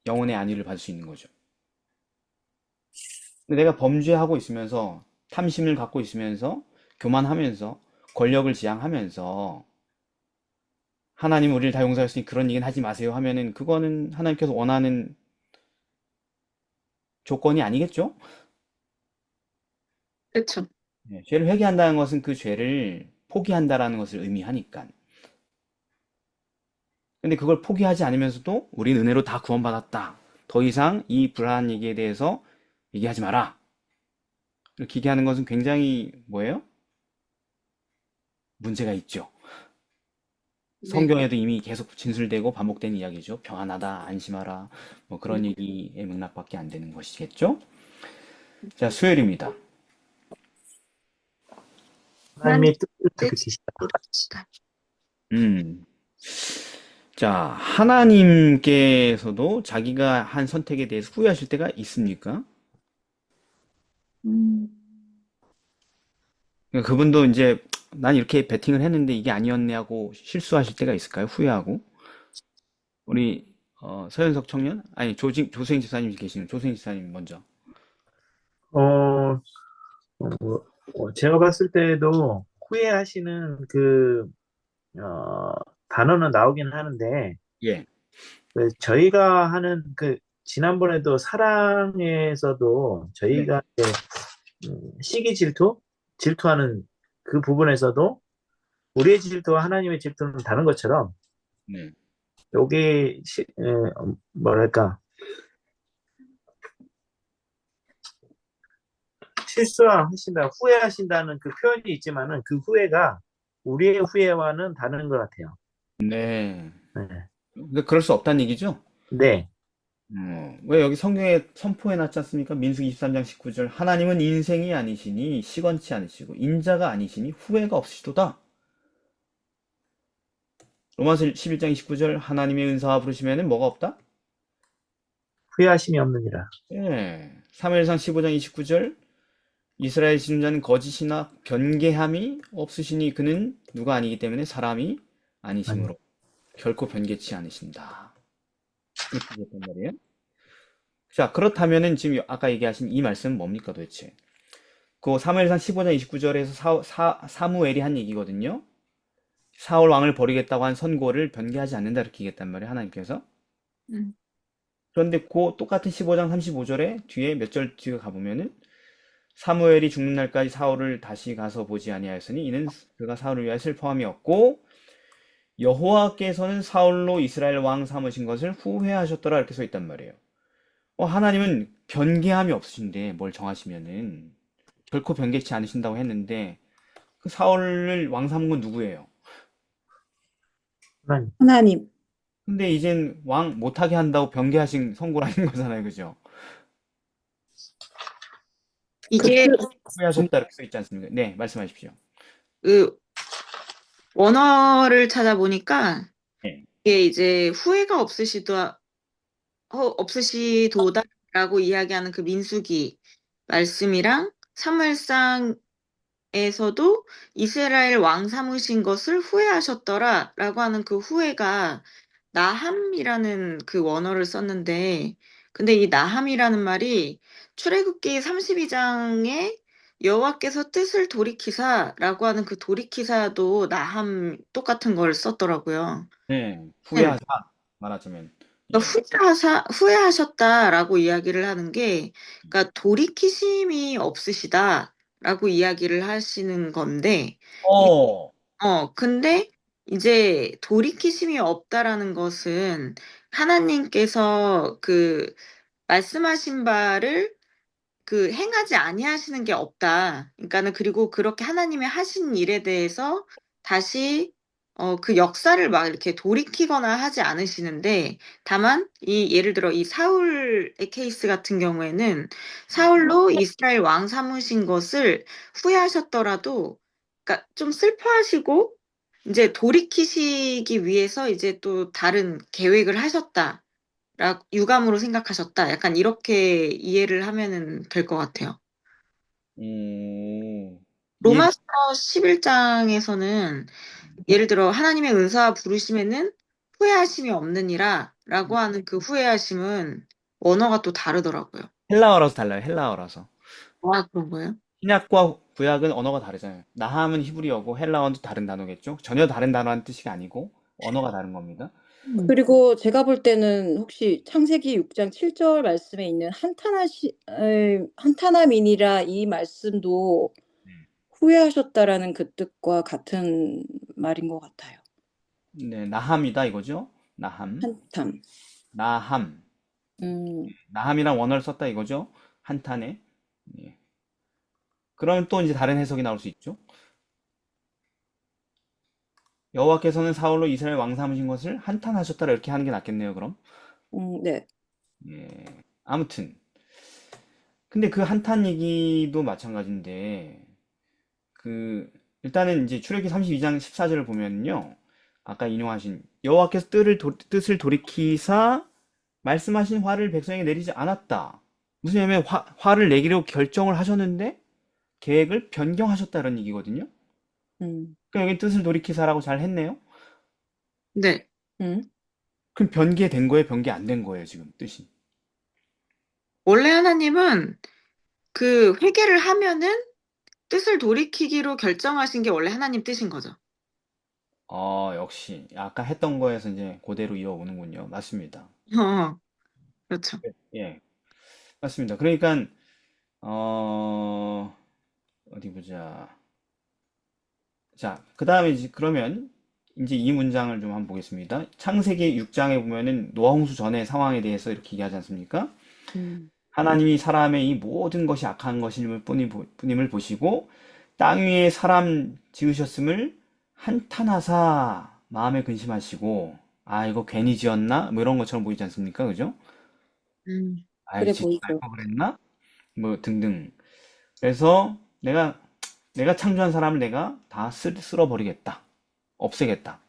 영혼의 안위를 받을 수 있는 거죠. 근데 내가 범죄하고 있으면서, 탐심을 갖고 있으면서, 교만하면서, 권력을 지향하면서, 하나님 우리를 다 용서했으니 그런 얘기는 하지 마세요 하면은 그거는 하나님께서 원하는 조건이 아니겠죠? 그렇죠. 죄를 회개한다는 것은 그 죄를 포기한다라는 것을 의미하니까. 근데 그걸 포기하지 않으면서도 우린 은혜로 다 구원받았다. 더 이상 이 불안한 얘기에 대해서 얘기하지 마라. 이렇게 얘기하는 것은 굉장히 뭐예요? 문제가 있죠. 네. 성경에도 이미 계속 진술되고 반복된 이야기죠. 평안하다, 안심하라. 뭐 그런 얘기의 맥락밖에 안 되는 것이겠죠? 자, 수요일입니다. 하나님의 뜻을 뜻 지키시다. 이루어지다. 음. 자, 하나님께서도 자기가 한 선택에 대해서 후회하실 때가 있습니까? 음, 그러니까 그분도 이제 난 이렇게 베팅을 했는데 이게 아니었네 하고 실수하실 때가 있을까요? 후회하고. 우리 서현석 청년? 아니 조수행 집사님 계시는 조수행 집사님 먼저. 어, 제가 봤을 때도 후회하시는 어, 단어는 나오긴 하는데, 예. 저희가 하는 지난번에도 사랑에서도 네. 저희가 이제, 시기 질투하는 그 부분에서도 우리의 질투와 하나님의 질투는 다른 것처럼, 네. 여기, 뭐랄까, 실수하신다, 후회하신다는 그 표현이 있지만은 그 후회가 우리의 후회와는 다른 것 같아요. 네. 네. 근데 그럴 수 없다는 얘기죠? 네. 왜 여기 성경에 선포해 놨지 않습니까? 민수기 23장 19절. 하나님은 인생이 아니시니 시건치 않으시고 인자가 아니시니 후회가 없으시도다. 로마서 11장 29절. 하나님의 은사와 부르시면은 뭐가 없다? 후회하심이 없느니라. 예. 사무엘상 15장 29절. 이스라엘 지존자는 거짓이나 변개함이 없으시니 그는 누가 아니기 때문에 사람이 아니, 아니심으로 결코 변개치 않으신다. 이렇게 얘기했단 말이에요. 자, 그렇다면은 지금 아까 얘기하신 이 말씀은 뭡니까 도대체? 그 사무엘상 15장 29절에서 사무엘이 한 얘기거든요. 사울 왕을 버리겠다고 한 선고를 변개하지 않는다 이렇게 얘기했단 말이에요. 하나님께서. 그런데 그 똑같은 15장 35절에 뒤에 몇 절 뒤에 가보면은 사무엘이 죽는 날까지 사울을 다시 가서 보지 아니하였으니 이는 그가 사울을 위하여 슬퍼함이었고 여호와께서는 사울로 이스라엘 왕 삼으신 것을 후회하셨더라 이렇게 써 있단 말이에요. 하나님은 변개함이 없으신데 뭘 정하시면은 결코 변개치 않으신다고 했는데 그 사울을 왕 삼은 건 누구예요? 하나님. 하나님. 근데 이젠 왕 못하게 한다고 변개하신 선고라는 거잖아요, 그죠? 이게 후회하셨다 이렇게 써 있지 않습니까? 네, 말씀하십시오. 그 원어를 찾아보니까 네. 이게 이제 후회가 없으시도다라고 이야기하는 그 민수기 말씀이랑 사무엘상에서도 이스라엘 왕 삼으신 것을 후회하셨더라라고 하는 그 후회가 나함이라는 그 원어를 썼는데, 근데 이 나함이라는 말이 출애굽기 32장에 여호와께서 뜻을 돌이키사라고 하는 그 돌이키사도 나함 똑같은 걸 썼더라고요. 네, 네. 후회하자 말하자면 그러니까 후회하셨다라고 이야기를 하는 게, 그러니까 돌이키심이 없으시다라고 이야기를 하시는 건데, 어, 근데 이제 돌이키심이 없다라는 것은 하나님께서 그 말씀하신 바를 그 행하지 아니하시는 게 없다. 그러니까는 그리고 그렇게 하나님의 하신 일에 대해서 다시 그 역사를 막 이렇게 돌이키거나 하지 않으시는데, 다만 이 예를 들어 이 사울의 케이스 같은 경우에는 사울로 이스라엘 왕 삼으신 것을 후회하셨더라도, 그러니까 좀 슬퍼하시고 이제 돌이키시기 위해서 이제 또 다른 계획을 하셨다. 유감으로 생각하셨다. 약간 이렇게 이해를 하면은 될 것 같아요. 오, 이해, 로마서 11장에서는 예를 들어 하나님의 은사와 부르심에는 후회하심이 없느니라 라고 하는 그 후회하심은 원어가 또 다르더라고요. 헬라어라서 달라요, 헬라어라서. 아, 그런 거예요? 신약과 구약은 언어가 다르잖아요. 나함은 히브리어고 헬라어도 다른 단어겠죠? 전혀 다른 단어라는 뜻이 아니고 언어가 다른 겁니다. 그리고 제가 볼 때는 혹시 창세기 6장 7절 말씀에 있는 한타나민이라 이 말씀도 후회하셨다라는 그 뜻과 같은 말인 것 같아요. 네, 나함이다 이거죠? 나함. 한탐. 나함. 음, 나함이란 원어를 썼다 이거죠? 한탄에. 예. 그러면 또 이제 다른 해석이 나올 수 있죠? 여호와께서는 사울로 이스라엘 왕 삼으신 것을 한탄하셨다라 이렇게 하는 게 낫겠네요, 그럼. 네. 예. 아무튼. 근데 그 한탄 얘기도 마찬가지인데, 일단은 이제 출애굽기 32장 14절을 보면요. 아까 인용하신 여호와께서 뜻을 돌이키사 말씀하신 화를 백성에게 내리지 않았다. 무슨 얘기냐면 화를 내기로 결정을 하셨는데 계획을 변경하셨다는 얘기거든요. 그러니까 여기 뜻을 돌이키사라고 잘 했네요. 네. 그럼 변개된 거예요, 변개 안 된 거예요, 지금 뜻이. 원래 하나님은 그 회개를 하면은 뜻을 돌이키기로 결정하신 게 원래 하나님 뜻인 거죠. 역시 아까 했던 거에서 이제 그대로 이어오는군요. 맞습니다. 그렇죠. 예, 맞습니다. 그러니까 어디 보자. 자, 그 다음에 이제 그러면 이제 이 문장을 좀 한번 보겠습니다. 창세기 6장에 보면은 노아홍수 전의 상황에 대해서 이렇게 얘기하지 않습니까? 하나님이 사람의 이 모든 것이 악한 것임을 뿐임을 보시고 땅 위에 사람 지으셨음을 한탄하사 마음에 근심하시고 아 이거 괜히 지었나? 뭐 이런 것처럼 보이지 않습니까? 그죠? 아이 그래 짓지 보이죠. 말걸 그랬나? 뭐 등등. 그래서 내가 창조한 사람을 내가 다 쓸어버리겠다. 없애겠다.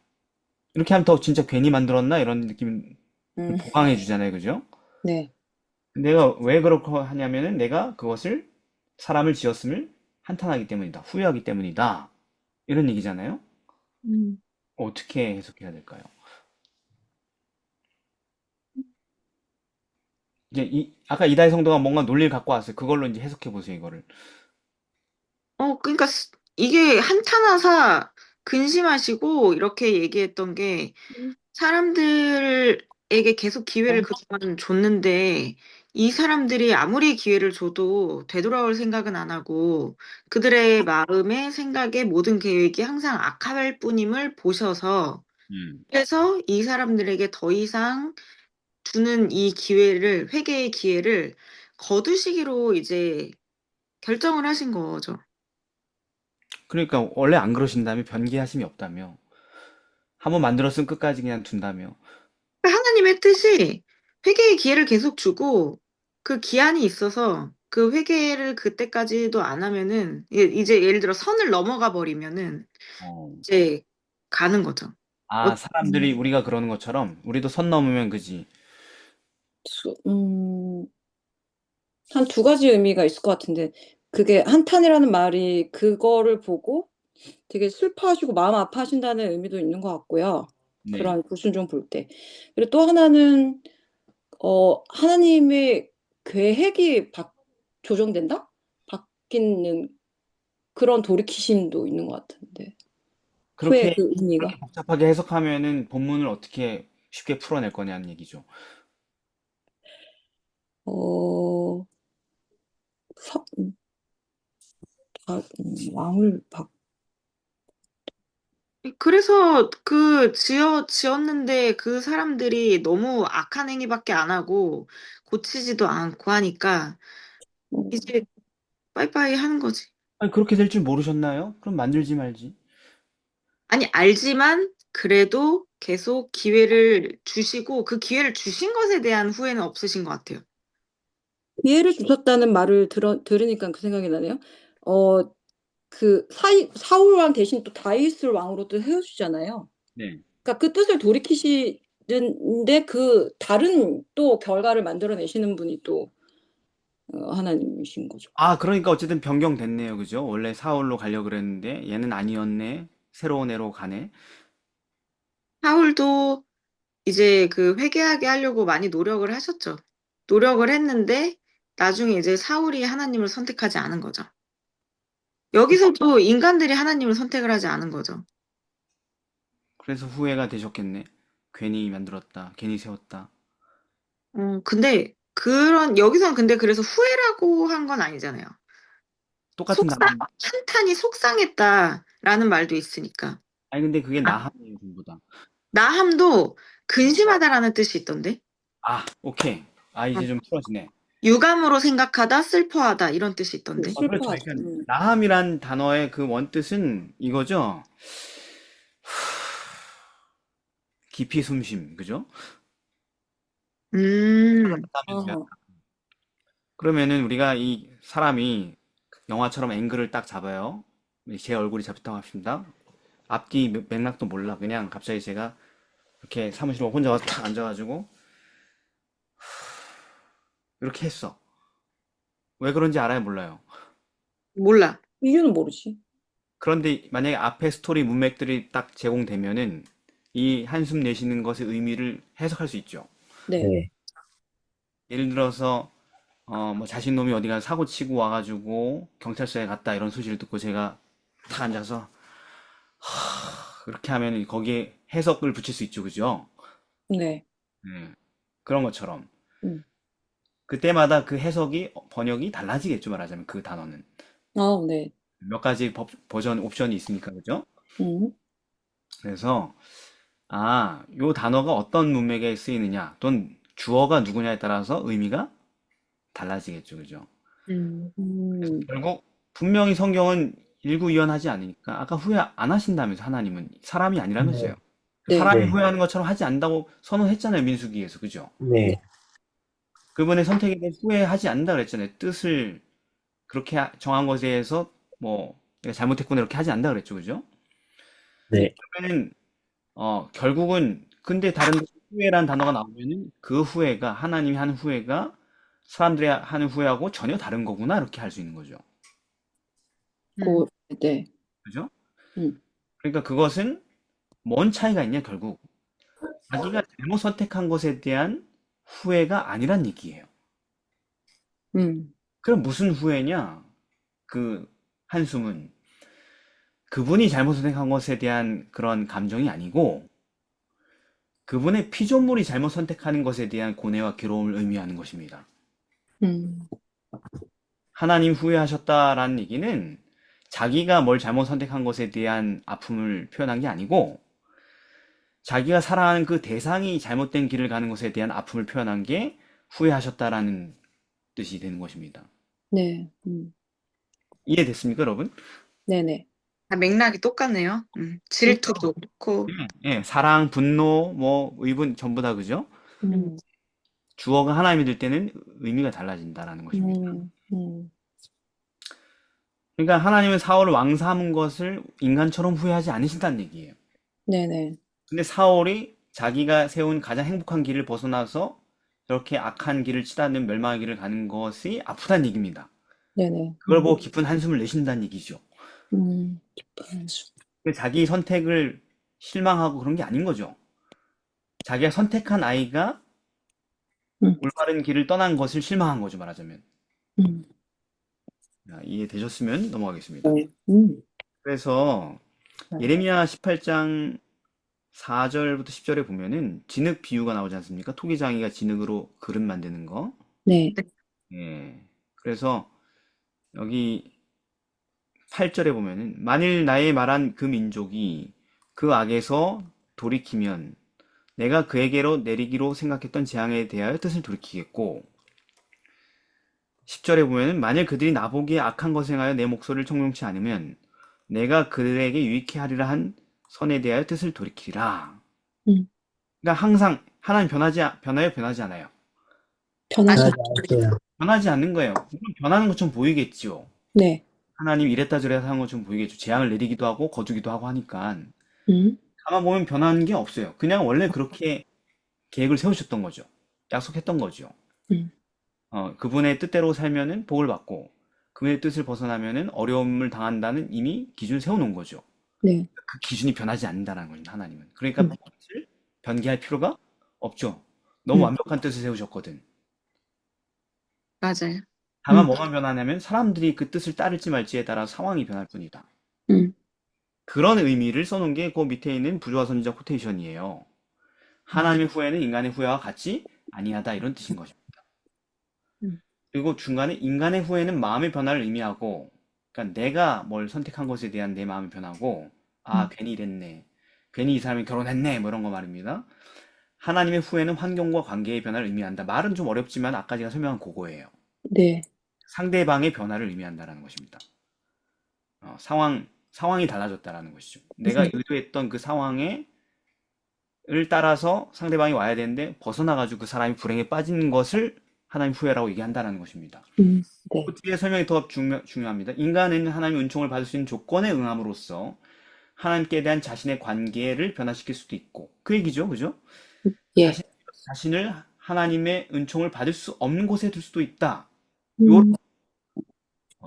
이렇게 하면 더 진짜 괜히 만들었나? 이런 느낌을 보강해 주잖아요. 그죠? 네. 내가 왜 그렇게 하냐면은 내가 그것을 사람을 지었음을 한탄하기 때문이다. 후회하기 때문이다. 이런 얘기잖아요. 어떻게 해석해야 될까요? 이제 아까 이다희 성도가 뭔가 논리를 갖고 왔어요. 그걸로 이제 해석해 보세요, 이거를. 그러니까 이게 한탄하사 근심하시고 이렇게 얘기했던 게 사람들에게 계속 기회를 그동안 줬는데 이 사람들이 아무리 기회를 줘도 되돌아올 생각은 안 하고 그들의 마음에 생각에 모든 계획이 항상 악할 뿐임을 보셔서 음. 그래서 이 사람들에게 더 이상 주는 이 기회를, 회개의 기회를 거두시기로 이제 결정을 하신 거죠. 그러니까 원래 안 그러신다며 변개하심이 없다며 한번 만들었으면 끝까지 그냥 둔다며. 하나님의 뜻이 회개의 기회를 계속 주고 그 기한이 있어서 그 회개를 그때까지도 안 하면은 이제 예를 들어 선을 넘어가 버리면은 어. 이제 가는 거죠. 어, 아, 사람들이 우리가 그러는 것처럼 우리도 선 넘으면 그지. 수- 음, 한 두 가지 의미가 있을 것 같은데, 그게 한탄이라는 말이 그거를 보고 되게 슬퍼하시고 마음 아파하신다는 의미도 있는 것 같고요. 네. 그런 불순종 볼 때. 그리고 또 하나는, 하나님의 계획이 조정된다? 바뀌는 그런 돌이키심도 있는 것 같은데. 후에 그렇게 그 의미가. 그렇게 복잡하게 해석하면은 본문을 어떻게 쉽게 풀어낼 거냐는 얘기죠. 어, 사, 왕을 그래서 지었는데 그 사람들이 너무 악한 행위밖에 안 하고 고치지도 않고 하니까 이제 빠이빠이 하는 거지. 아니, 그렇게 될 줄 모르셨나요? 그럼 만들지 말지. 아니, 알지만 그래도 계속 기회를 주시고 그 기회를 주신 것에 대한 후회는 없으신 것 같아요. 기회를 주셨다는 말을 들으니까 그 생각이 나네요. 사울 왕 대신 또 다윗을 왕으로 또 세우시잖아요. 네. 그러니까 그 뜻을 돌이키시는데 그 다른 또 결과를 만들어내시는 분이 또 하나님이신 거죠. 아, 그러니까 어쨌든 변경됐네요. 그죠? 원래 사울로 가려고 그랬는데 얘는 아니었네. 새로운 애로 가네. 사울도 이제 그 회개하게 하려고 많이 노력을 하셨죠. 노력을 했는데 나중에 이제 사울이 하나님을 선택하지 않은 거죠. 여기서도 인간들이 하나님을 선택을 하지 않은 거죠. 그래서 후회가 되셨겠네. 괜히 만들었다. 괜히 세웠다. 근데 여기서는 근데 그래서 후회라고 한 건 아니잖아요. 똑같은 단어. 한탄이 속상했다라는 말도 있으니까. 아니, 근데 그게 아, 나함이에요, 전부 다. 나함도 근심하다라는 뜻이 있던데. 아, 오케이. 아, 어, 이제 좀 풀어지네. 유감으로 생각하다, 슬퍼하다 이런 뜻이 있던데. 그렇죠. 슬퍼하죠. 그러니까 나함이란 단어의 그 원뜻은 이거죠. 깊이 숨쉼, 그죠? 음, 따면서요. 어, 그러면은 우리가 이 사람이 영화처럼 앵글을 딱 잡아요. 제 얼굴이 잡혔다고 합시다. 앞뒤 맥락도 몰라. 그냥 갑자기 제가 이렇게 사무실에 혼자 와서 탁 앉아가지고 이렇게 했어. 왜 그런지 알아요? 몰라요? 몰라. 이유는 모르지. 그런데 만약에 앞에 스토리 문맥들이 딱 제공되면은 이 한숨 내쉬는 것의 의미를 해석할 수 있죠. 네. 네. 예를 들어서 뭐 자신놈이 어디 가서 사고 치고 와가지고 경찰서에 갔다 이런 소식을 듣고 제가 탁 앉아서 그렇게 하면 거기에 해석을 붙일 수 있죠, 그죠? 네. 그런 것처럼 음. 그때마다 그 해석이 번역이 달라지겠죠, 말하자면 그 단어는 네. 몇 가지 버전 옵션이 있으니까 그죠? 음. 그래서 요 단어가 어떤 문맥에 쓰이느냐 또는 주어가 누구냐에 따라서 의미가 달라지겠죠, 그죠? 음. 결국 분명히 성경은 일구이연하지 않으니까 아까 후회 안 하신다면서 하나님은 사람이 아니라면서요. 네. 사람이 네. 후회하는 것처럼 하지 않는다고 선언했잖아요, 민수기에서, 그죠? 네. 그분의 선택에 대해 후회하지 않는다 그랬잖아요. 뜻을 그렇게 정한 것에 대해서 뭐 내가 잘못했구나 이렇게 하지 않는다 그랬죠, 그죠? 네. 그러면은 결국은 근데 다른 데 후회란 단어가 나오면은 그 후회가 하나님이 하는 후회가 사람들이 하는 후회하고 전혀 다른 거구나 이렇게 할 수 있는 거죠. 네. 그죠? 음. 그러니까 그것은 뭔 차이가 있냐 결국 자기가 잘못 선택한 것에 대한 후회가 아니란 얘기예요. 음. 그럼 무슨 후회냐? 그 한숨은 그분이 잘못 선택한 것에 대한 그런 감정이 아니고 그분의 피조물이 잘못 선택하는 것에 대한 고뇌와 괴로움을 의미하는 것입니다. 음, 하나님 후회하셨다라는 얘기는 자기가 뭘 잘못 선택한 것에 대한 아픔을 표현한 게 아니고 자기가 사랑하는 그 대상이 잘못된 길을 가는 것에 대한 아픔을 표현한 게 후회하셨다라는 뜻이 되는 것입니다. 네, 이해됐습니까, 여러분? 네네. 다 맥락이 똑같네요. 질투도 그렇고. 예, 사랑, 분노, 뭐 의분 전부 다 그죠? 음, 주어가 하나님이 될 때는 의미가 달라진다라는 것입니다. 음, 그러니까 하나님은 사울을 왕 삼은 것을 인간처럼 후회하지 않으신다는 얘기예요. 네네. 근데 사울이 자기가 세운 가장 행복한 길을 벗어나서 저렇게 악한 길을 치닫는 멸망의 길을 가는 것이 아프다는 얘기입니다. 네네. 그걸 보고 깊은 한숨을 내쉰다는 얘기죠. 깊은 한숨. 자기 선택을 실망하고 그런 게 아닌 거죠. 자기가 선택한 아이가 음, 올바른 길을 떠난 것을 실망한 거죠, 말하자면. 음, 자, 이해되셨으면 넘어가겠습니다. 네. 그래서 네. 예레미야 18장 4절부터 10절에 보면은 진흙 비유가 나오지 않습니까? 토기장이가 진흙으로 그릇 만드는 거. 네. 예. 그래서 여기 8절에 보면은 만일 나의 말한 그 민족이 그 악에서 돌이키면 내가 그에게로 내리기로 생각했던 재앙에 대하여 뜻을 돌이키겠고 10절에 보면은 만일 그들이 나보기에 악한 것을 행하여 내 목소리를 청종치 않으면 내가 그들에게 유익케 하리라 한 선에 대하여 뜻을 돌이키리라. 음, 그러니까 항상 하나님 변하여 변하지 않아요. 편하지 변하지 않 않았어요. 변하지 않는 거예요. 물론 변하는 것처럼 보이겠지요. 네. 하나님 이랬다 저랬다 하는 것처럼 보이겠죠. 재앙을 내리기도 하고 거두기도 하고 하니까. 음, 가만 보면 변하는 게 없어요. 그냥 원래 그렇게 계획을 세우셨던 거죠. 약속했던 거죠. 음, 그분의 뜻대로 살면은 복을 받고 그분의 뜻을 벗어나면은 어려움을 당한다는 이미 기준을 세워놓은 거죠. 네. 그 기준이 변하지 않는다는 거죠, 하나님은. 그러니까 음, 뜻을 변개할 필요가 없죠. 너무 음, 완벽한 뜻을 세우셨거든. 맞아요. 다만 음, 뭐만 변하냐면 사람들이 그 뜻을 따를지 말지에 따라 상황이 변할 뿐이다. 음, 그런 의미를 써놓은 게 그 밑에 있는 부조화 선지자 코테이션이에요. 하나님의 후회는 인간의 후회와 같이 아니하다 이런 뜻인 것입니다. 음, 그리고 중간에 인간의 후회는 마음의 변화를 의미하고, 그러니까 내가 뭘 선택한 것에 대한 내 마음의 변화고, 아, 괜히 이랬네. 괜히 이 사람이 결혼했네. 뭐 이런 거 말입니다. 하나님의 후회는 환경과 관계의 변화를 의미한다. 말은 좀 어렵지만 아까 제가 설명한 그거예요. 네. 상대방의 변화를 의미한다라는 것입니다. 상황이 달라졌다라는 것이죠. 내가 네. 의도했던 그 상황을 따라서 상대방이 와야 되는데 벗어나가지고 그 사람이 불행에 빠진 것을 하나님 후회라고 얘기한다는 것입니다. 네. 그 뒤에 설명이 더 중요합니다. 인간은 하나님의 은총을 받을 수 있는 조건에 응함으로써 하나님께 대한 자신의 관계를 변화시킬 수도 있고 그 얘기죠, 그죠? 예. 자신을 하나님의 은총을 받을 수 없는 곳에 둘 수도 있다. 요 음,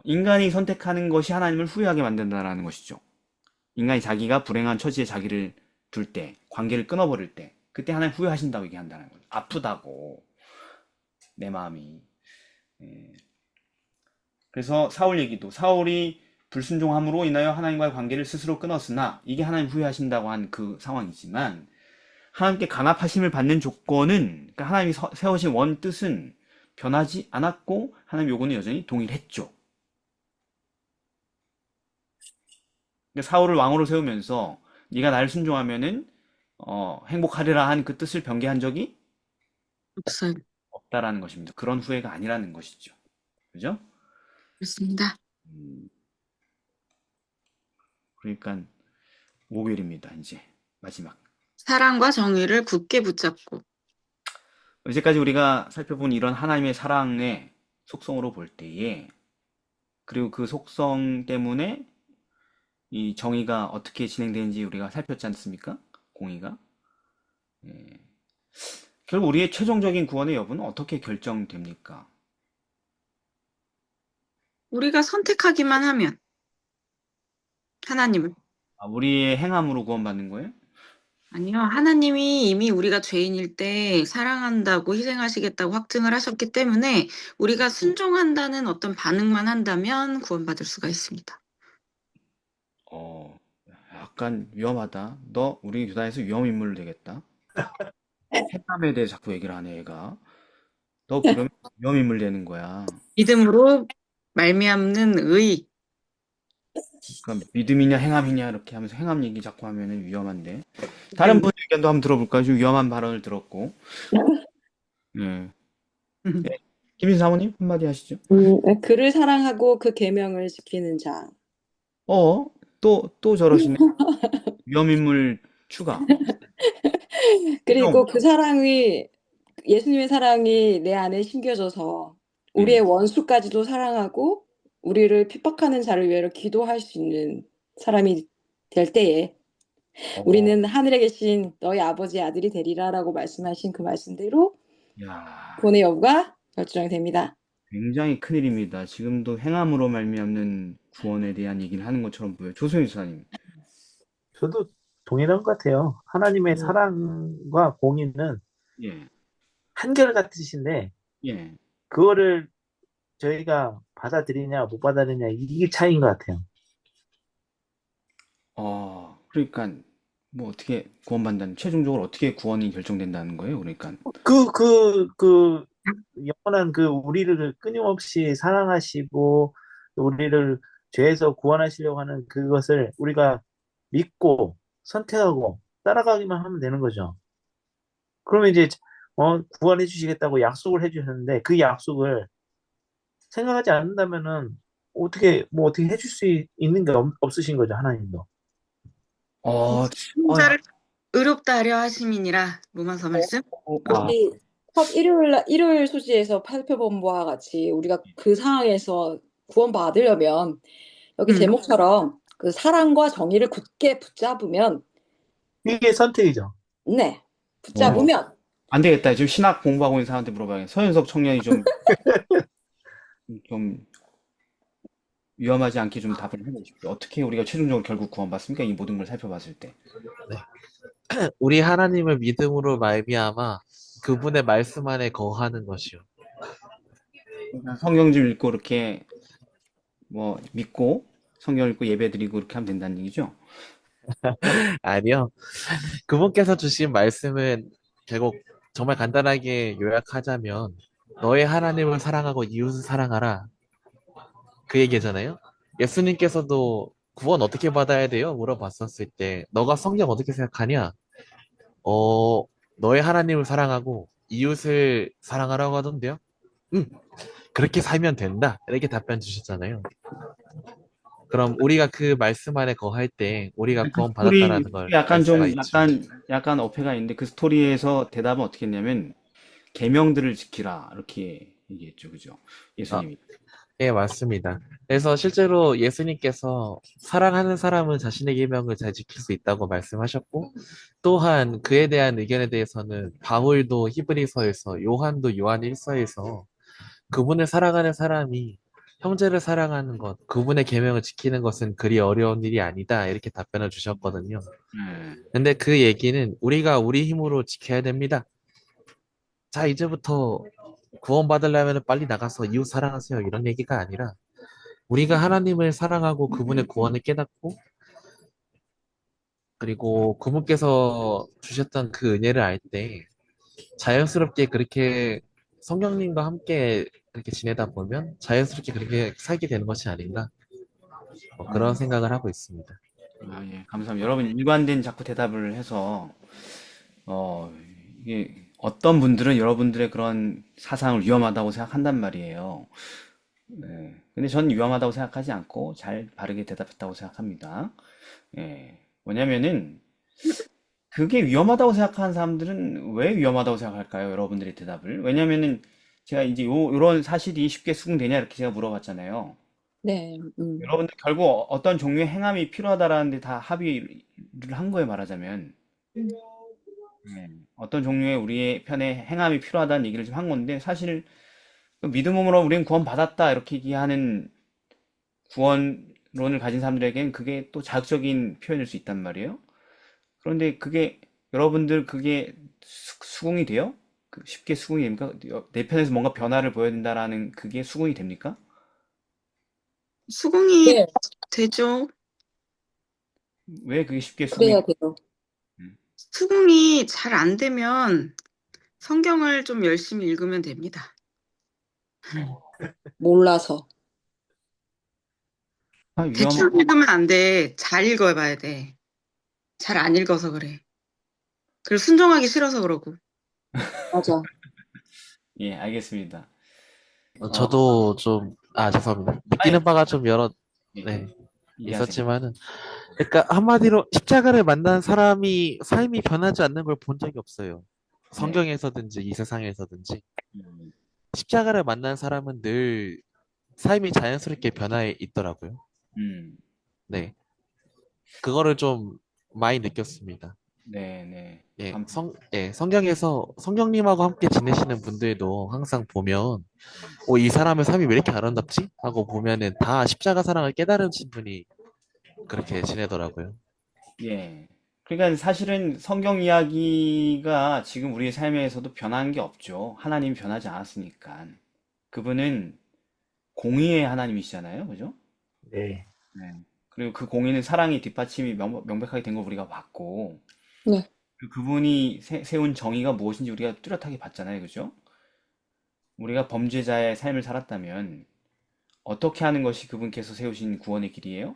인간이 선택하는 것이 하나님을 후회하게 만든다라는 것이죠. 인간이 자기가 불행한 처지에 자기를 둘 때, 관계를 끊어버릴 때, 그때 하나님 후회하신다고 얘기한다는 거죠. 아프다고, 내 마음이. 예. 그래서 사울 얘기도, 사울이 불순종함으로 인하여 하나님과의 관계를 스스로 끊었으나, 이게 하나님 후회하신다고 한 그 상황이지만, 하나님께 강압하심을 받는 조건은, 그러니까 하나님이 세우신 원 뜻은 변하지 않았고, 하나님 요구는 여전히 동일했죠. 그러니까 사울을 왕으로 세우면서 네가 나를 순종하면은 행복하리라 한 그 뜻을 변개한 적이 없어요. 없다라는 것입니다. 그런 후회가 아니라는 것이죠. 그죠? 그렇습니다. 음, 그러니까 목요일입니다. 이제 마지막. 사랑과 정의를 굳게 붙잡고. 이제까지 우리가 살펴본 이런 하나님의 사랑의 속성으로 볼 때에 그리고 그 속성 때문에 이 정의가 어떻게 진행되는지 우리가 살폈지 않습니까? 공의가. 예. 결국 우리의 최종적인 구원의 여부는 어떻게 결정됩니까? 우리가 선택하기만 하면 하나님을. 우리의 행함으로 구원받는 거예요? 아니요. 하나님이 이미 우리가 죄인일 때 사랑한다고 희생하시겠다고 확증을 하셨기 때문에 우리가 순종한다는 어떤 반응만 한다면 구원받을 수가 있습니다. 약간 위험하다. 너 우리 교단에서 위험 인물 되겠다. 행함에 대해 자꾸 얘기를 하네, 얘가. 너 그러면 위험인물 되는 거야. 믿음으로 말미암는 의. 그러니까 믿음이냐 행함이냐 이렇게 하면서 행함 얘기 자꾸 하면은 위험한데. 다른 분 의견도 한번 들어볼까요? 좀 위험한 발언을 들었고. 예. 예. 김인 사모님 한마디 하시죠. 그를 사랑하고 그 계명을 지키는 자. 어? 또 저러시네. 위험인물 추가. 그리고 좀, 그 사랑이 예수님의 사랑이 내 안에 심겨져서 우리의 예. 원수까지도 사랑하고 우리를 핍박하는 자를 위하여 기도할 수 있는 사람이 될 때에 어, 우리는 하늘에 계신 너희 아버지의 아들이 되리라라고 말씀하신 그 말씀대로 야, 구원의 여부가 결정이 됩니다. 굉장히 큰일입니다. 지금도 행함으로 말미암는 구원에 대한 얘기를 하는 것처럼 보여요. 조승희 지사님. 저도 동일한 것 같아요. 하나님의 음. 사랑과 공의는 예, 한결같으신데 예. 그거를 저희가 받아들이냐 못 받아들이냐 이게 차이인 것 같아요. 그러니까 뭐 어떻게 구원받는 최종적으로 어떻게 구원이 결정된다는 거예요? 그러니까. 그 영원한 그 우리를 끊임없이 사랑하시고 우리를 죄에서 구원하시려고 하는 그것을 우리가 믿고 선택하고 따라가기만 하면 되는 거죠. 그러면 이제 구원해 주시겠다고 약속을 해 주셨는데 그 약속을 생각하지 않는다면은 어떻게 해줄 수 있는 게 없으신 거죠, 하나님도. 어, 야, 자를 의롭다 하려 하심이니라. 로마서 말씀. 아, 우리 첫 일요일 소지에서 살펴본 바와 같이 우리가 그 상황에서 구원받으려면 여기 제목처럼 그 사랑과 정의를 굳게 붙잡으면 이게 선택이죠. 네, 어, 붙잡으면 안 되겠다. 지금 신학 공부하고 있는 사람한테 물어봐야겠다. 서현석 청년이 좀 위험하지 않게 좀 답을 해주십시오. 어떻게 우리가 최종적으로 결국 구원받습니까? 이 모든 걸 살펴봤을 때. 우리 하나님을 믿음으로 말미암아 그분의 말씀 안에 거하는 것이요. 그러니까 성경 좀 읽고 이렇게 뭐 믿고 성경 읽고 예배 드리고 이렇게 하면 된다는 얘기죠. 아니요. 그분께서 주신 말씀은 결국 정말 간단하게 요약하자면 너의 하나님을 사랑하고 이웃을 사랑하라. 그 얘기잖아요. 예수님께서도 구원 어떻게 받아야 돼요? 물어봤었을 때 너가 성경 어떻게 생각하냐? 어, 너의 하나님을 사랑하고 이웃을 사랑하라고 하던데요. 응, 그렇게 살면 된다. 이렇게 답변 주셨잖아요. 그럼 우리가 그 말씀 안에 거할 때 우리가 그 구원 스토리 받았다라는 걸 알 약간 수가 좀 있죠. 약간 어폐가 있는데 그 스토리에서 대답은 어떻게 했냐면 계명들을 지키라 이렇게 얘기했죠, 그죠? 아, 예수님이. 예, 맞습니다. 그래서 실제로 예수님께서 사랑하는 사람은 자신의 계명을 잘 지킬 수 있다고 말씀하셨고, 또한 그에 대한 의견에 대해서는 바울도 히브리서에서, 요한도 요한 1서에서 그분을 사랑하는 사람이 형제를 사랑하는 것, 그분의 계명을 지키는 것은 그리 어려운 일이 아니다. 이렇게 답변을 주셨거든요. 네. 근데 그 얘기는 우리가 우리 힘으로 지켜야 됩니다. 자, 이제부터 구원받으려면 빨리 나가서 이웃 사랑하세요. 이런 얘기가 아니라 우리가 하나님을 사랑하고 그분의 구원을 깨닫고 그리고 그분께서 주셨던 그 은혜를 알 때 자연스럽게 그렇게 성령님과 함께 그렇게 지내다 보면 자연스럽게 그렇게 살게 되는 것이 아닌가 그런 생각을 하고 있습니다. 예, 감사합니다. 여러분 일관된 자꾸 대답을 해서 어, 이게 어떤 분들은 여러분들의 그런 사상을 위험하다고 생각한단 말이에요. 네. 근데 저는 위험하다고 생각하지 않고 잘 바르게 대답했다고 생각합니다. 예. 뭐냐면은 그게 위험하다고 생각하는 사람들은 왜 위험하다고 생각할까요? 여러분들의 대답을. 왜냐면은 제가 이제 요런 사실이 쉽게 수긍되냐 이렇게 제가 물어봤잖아요. 네, 여러분들 결국 어떤 종류의 행함이 필요하다라는 데 다 합의를 한 거예요, 말하자면. 네. 어떤 종류의 우리의 편에 행함이 필요하다는 얘기를 좀 한 건데 사실 그 믿음으로 우리는 구원받았다 이렇게 얘기하는 구원론을 가진 사람들에게는 그게 또 자극적인 표현일 수 있단 말이에요. 그런데 그게 여러분들 그게 수긍이 돼요? 쉽게 수긍이 됩니까? 내 편에서 뭔가 변화를 보여야 된다라는 그게 수긍이 됩니까? 수긍이 네, 되죠. 왜 그게 쉽게 수긍이 그래야 돼요. 수긍이 잘 안 되면 성경을 좀 열심히 읽으면 됩니다. 몰라서. 아, 위험, 대충 읽으면 안 돼. 잘 읽어봐야 돼. 잘 안 읽어서 그래. 그리고 순종하기 싫어서 그러고. 맞아. 예, 알겠습니다. 어, 저도 좀, 죄송합니다. 아니, 느끼는 바가 좀 여러, 예, 네, 얘기하세요. 있었지만은, 그러니까 한마디로 십자가를 만난 사람이 삶이 변하지 않는 걸 본 적이 없어요. 네. 성경에서든지 이 세상에서든지. 음, 십자가를 만난 사람은 늘 삶이 자연스럽게 변화해 있더라고요. 음, 네. 그거를 좀 많이 느꼈습니다. 네, 네. 성경에서 성령님하고 함께 지내시는 분들도 항상 보면, 이 사람의 삶이 왜 이렇게 아름답지? 하고 보면은 다 십자가 사랑을 깨달으신 분이 그렇게 지내더라고요. 예. 그러니까 사실은 성경 이야기가 지금 우리의 삶에서도 변한 게 없죠. 하나님이 변하지 않았으니까. 그분은 공의의 하나님이시잖아요. 그죠? 네. 네. 그리고 그 공의는 사랑이 뒷받침이 명백하게 된 걸 우리가 봤고, 네. 그분이 세운 정의가 무엇인지 우리가 뚜렷하게 봤잖아요. 그죠? 우리가 범죄자의 삶을 살았다면 어떻게 하는 것이 그분께서 세우신 구원의 길이에요?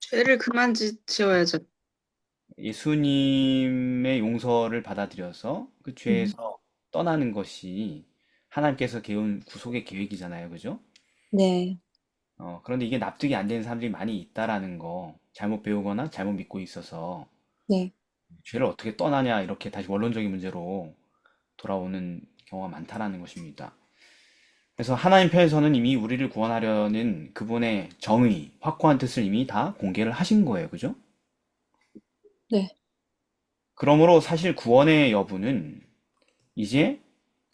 죄를 그만 지어야죠. 예수님의 용서를 받아들여서 그 음. 죄에서 떠나는 것이 하나님께서 개운 구속의 계획이잖아요. 그죠? 네. 그런데 이게 납득이 안 되는 사람들이 많이 있다라는 거, 잘못 배우거나 잘못 믿고 있어서 네. 죄를 어떻게 떠나냐, 이렇게 다시 원론적인 문제로 돌아오는 경우가 많다라는 것입니다. 그래서 하나님 편에서는 이미 우리를 구원하려는 그분의 정의, 확고한 뜻을 이미 다 공개를 하신 거예요. 그죠? 네. 그러므로 사실 구원의 여부는 이제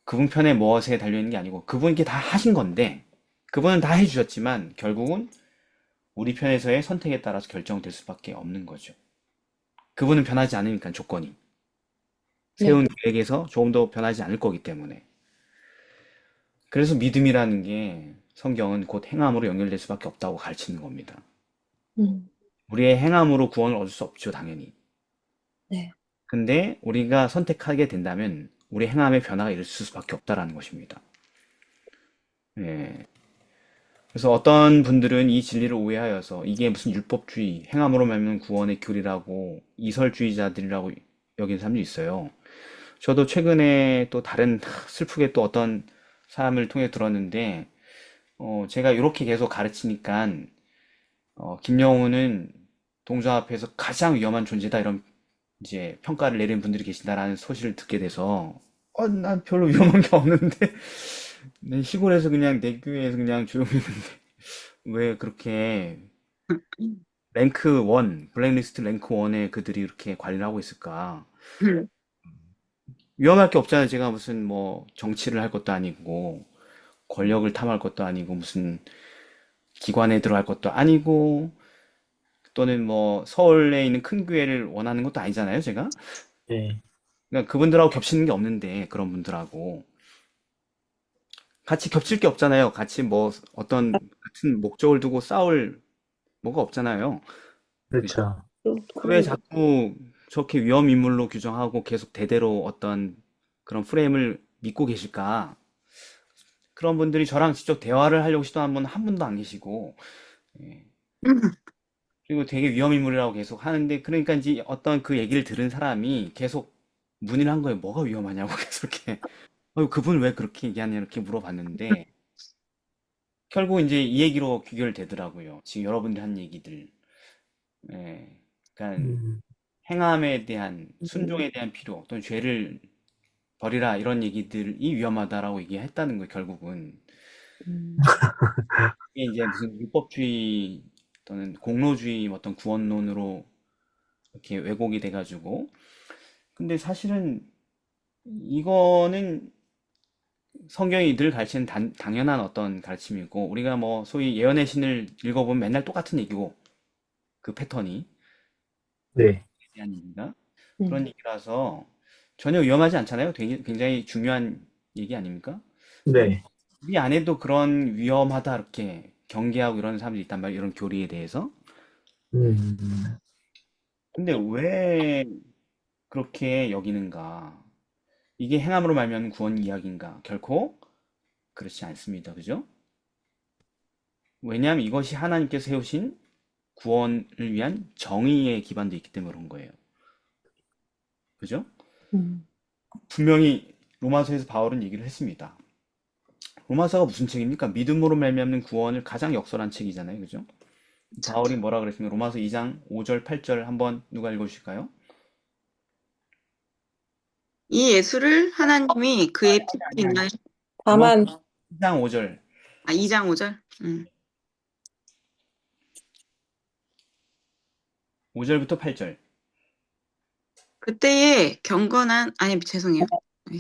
그분 편에 무엇에 달려있는 게 아니고 그분께 다 하신 건데, 그분은 다 해주셨지만 결국은 우리 편에서의 선택에 따라서 결정될 수밖에 없는 거죠. 그분은 변하지 않으니까, 조건이 네. 세운 계획에서 조금 더 변하지 않을 거기 때문에. 그래서 믿음이라는 게 성경은 곧 행함으로 연결될 수밖에 없다고 가르치는 겁니다. 음. 우리의 행함으로 구원을 얻을 수 없죠, 당연히. 네. 근데 우리가 선택하게 된다면 우리 행함의 변화가 있을 수밖에 없다라는 것입니다. 예. 그래서 어떤 분들은 이 진리를 오해하여서 이게 무슨 율법주의, 행함으로 말미암은 구원의 교리라고 이설주의자들이라고 여기는 사람도 있어요. 저도 최근에 또 다른 슬프게 또 어떤 사람을 통해 들었는데, 제가 이렇게 계속 가르치니까 김영우는 동조 앞에서 가장 위험한 존재다, 이런 이제 평가를 내리는 분들이 계신다라는 소식을 듣게 돼서, 난 별로 위험한 게 없는데, 내 시골에서 그냥 내 교회에서 그냥 조용히 있는데 왜 그렇게 랭크 1, 블랙리스트 랭크 1에 그들이 이렇게 관리를 하고 있을까? 위험할 게 없잖아요. 제가 무슨 뭐 정치를 할 것도 아니고 권력을 탐할 것도 아니고 무슨 기관에 들어갈 것도 아니고 또는 뭐 서울에 있는 큰 교회를 원하는 것도 아니잖아요. 제가. 네. 그러니까 그분들하고 겹치는 게 없는데, 그런 분들하고 같이 겹칠 게 없잖아요. 같이 뭐 어떤 같은 목적을 두고 싸울 뭐가 없잖아요. 그죠? 그렇죠. 왜 그런 거. 자꾸 저렇게 위험 인물로 규정하고 계속 대대로 어떤 그런 프레임을 믿고 계실까? 그런 분들이 저랑 직접 대화를 하려고 시도한 분 한 분도 안 계시고, 예. 그리고 되게 위험 인물이라고 계속 하는데, 그러니까 이제 어떤 그 얘기를 들은 사람이 계속 문의를 한 거예요. 뭐가 위험하냐고 계속 이렇게. 그분 왜 그렇게 얘기하냐 이렇게 물어봤는데, 결국 이제 이 얘기로 귀결되더라고요. 지금 여러분들이 한 얘기들. 예. 그러니까 음. 행함에 대한 음. 순종에 대한 필요 또는 죄를 버리라, 이런 얘기들이 위험하다라고 얘기했다는 거예요, 결국은. 음. 이게 이제 무슨 율법주의 또는 공로주의 어떤 구원론으로 이렇게 왜곡이 돼가지고. 근데 사실은 이거는 성경이 늘 가르치는 당연한 어떤 가르침이고, 우리가 뭐 소위 예언의 신을 읽어보면 맨날 똑같은 얘기고, 그 패턴이 네. 대한 얘기가 음. 그런 얘기라서 전혀 위험하지 않잖아요. 되게 굉장히 중요한 얘기 아닙니까? 근데 네. 우리 안에도 그런 위험하다 이렇게 경계하고 이런 사람들이 있단 말이에요. 이런 교리에 대해서. 음. 근데 왜 그렇게 여기는가? 이게 행함으로 말미암은 구원 이야기인가? 결코 그렇지 않습니다. 그죠? 왜냐하면 이것이 하나님께서 세우신 구원을 위한 정의에 기반되어 있기 때문에 그런 거예요. 그죠? 음. 분명히 로마서에서 바울은 얘기를 했습니다. 로마서가 무슨 책입니까? 믿음으로 말미암는 구원을 가장 역설한 책이잖아요. 그죠? 바울이 뭐라 그랬습니까? 로마서 2장 5절, 8절 한번 누가 읽어주실까요? 이 예수를 하나님이 그의 피로 인하여 로마서 다만 2장 5절. 2장 5절. 5절부터 8절. 그때에 경건한 아니 죄송해요.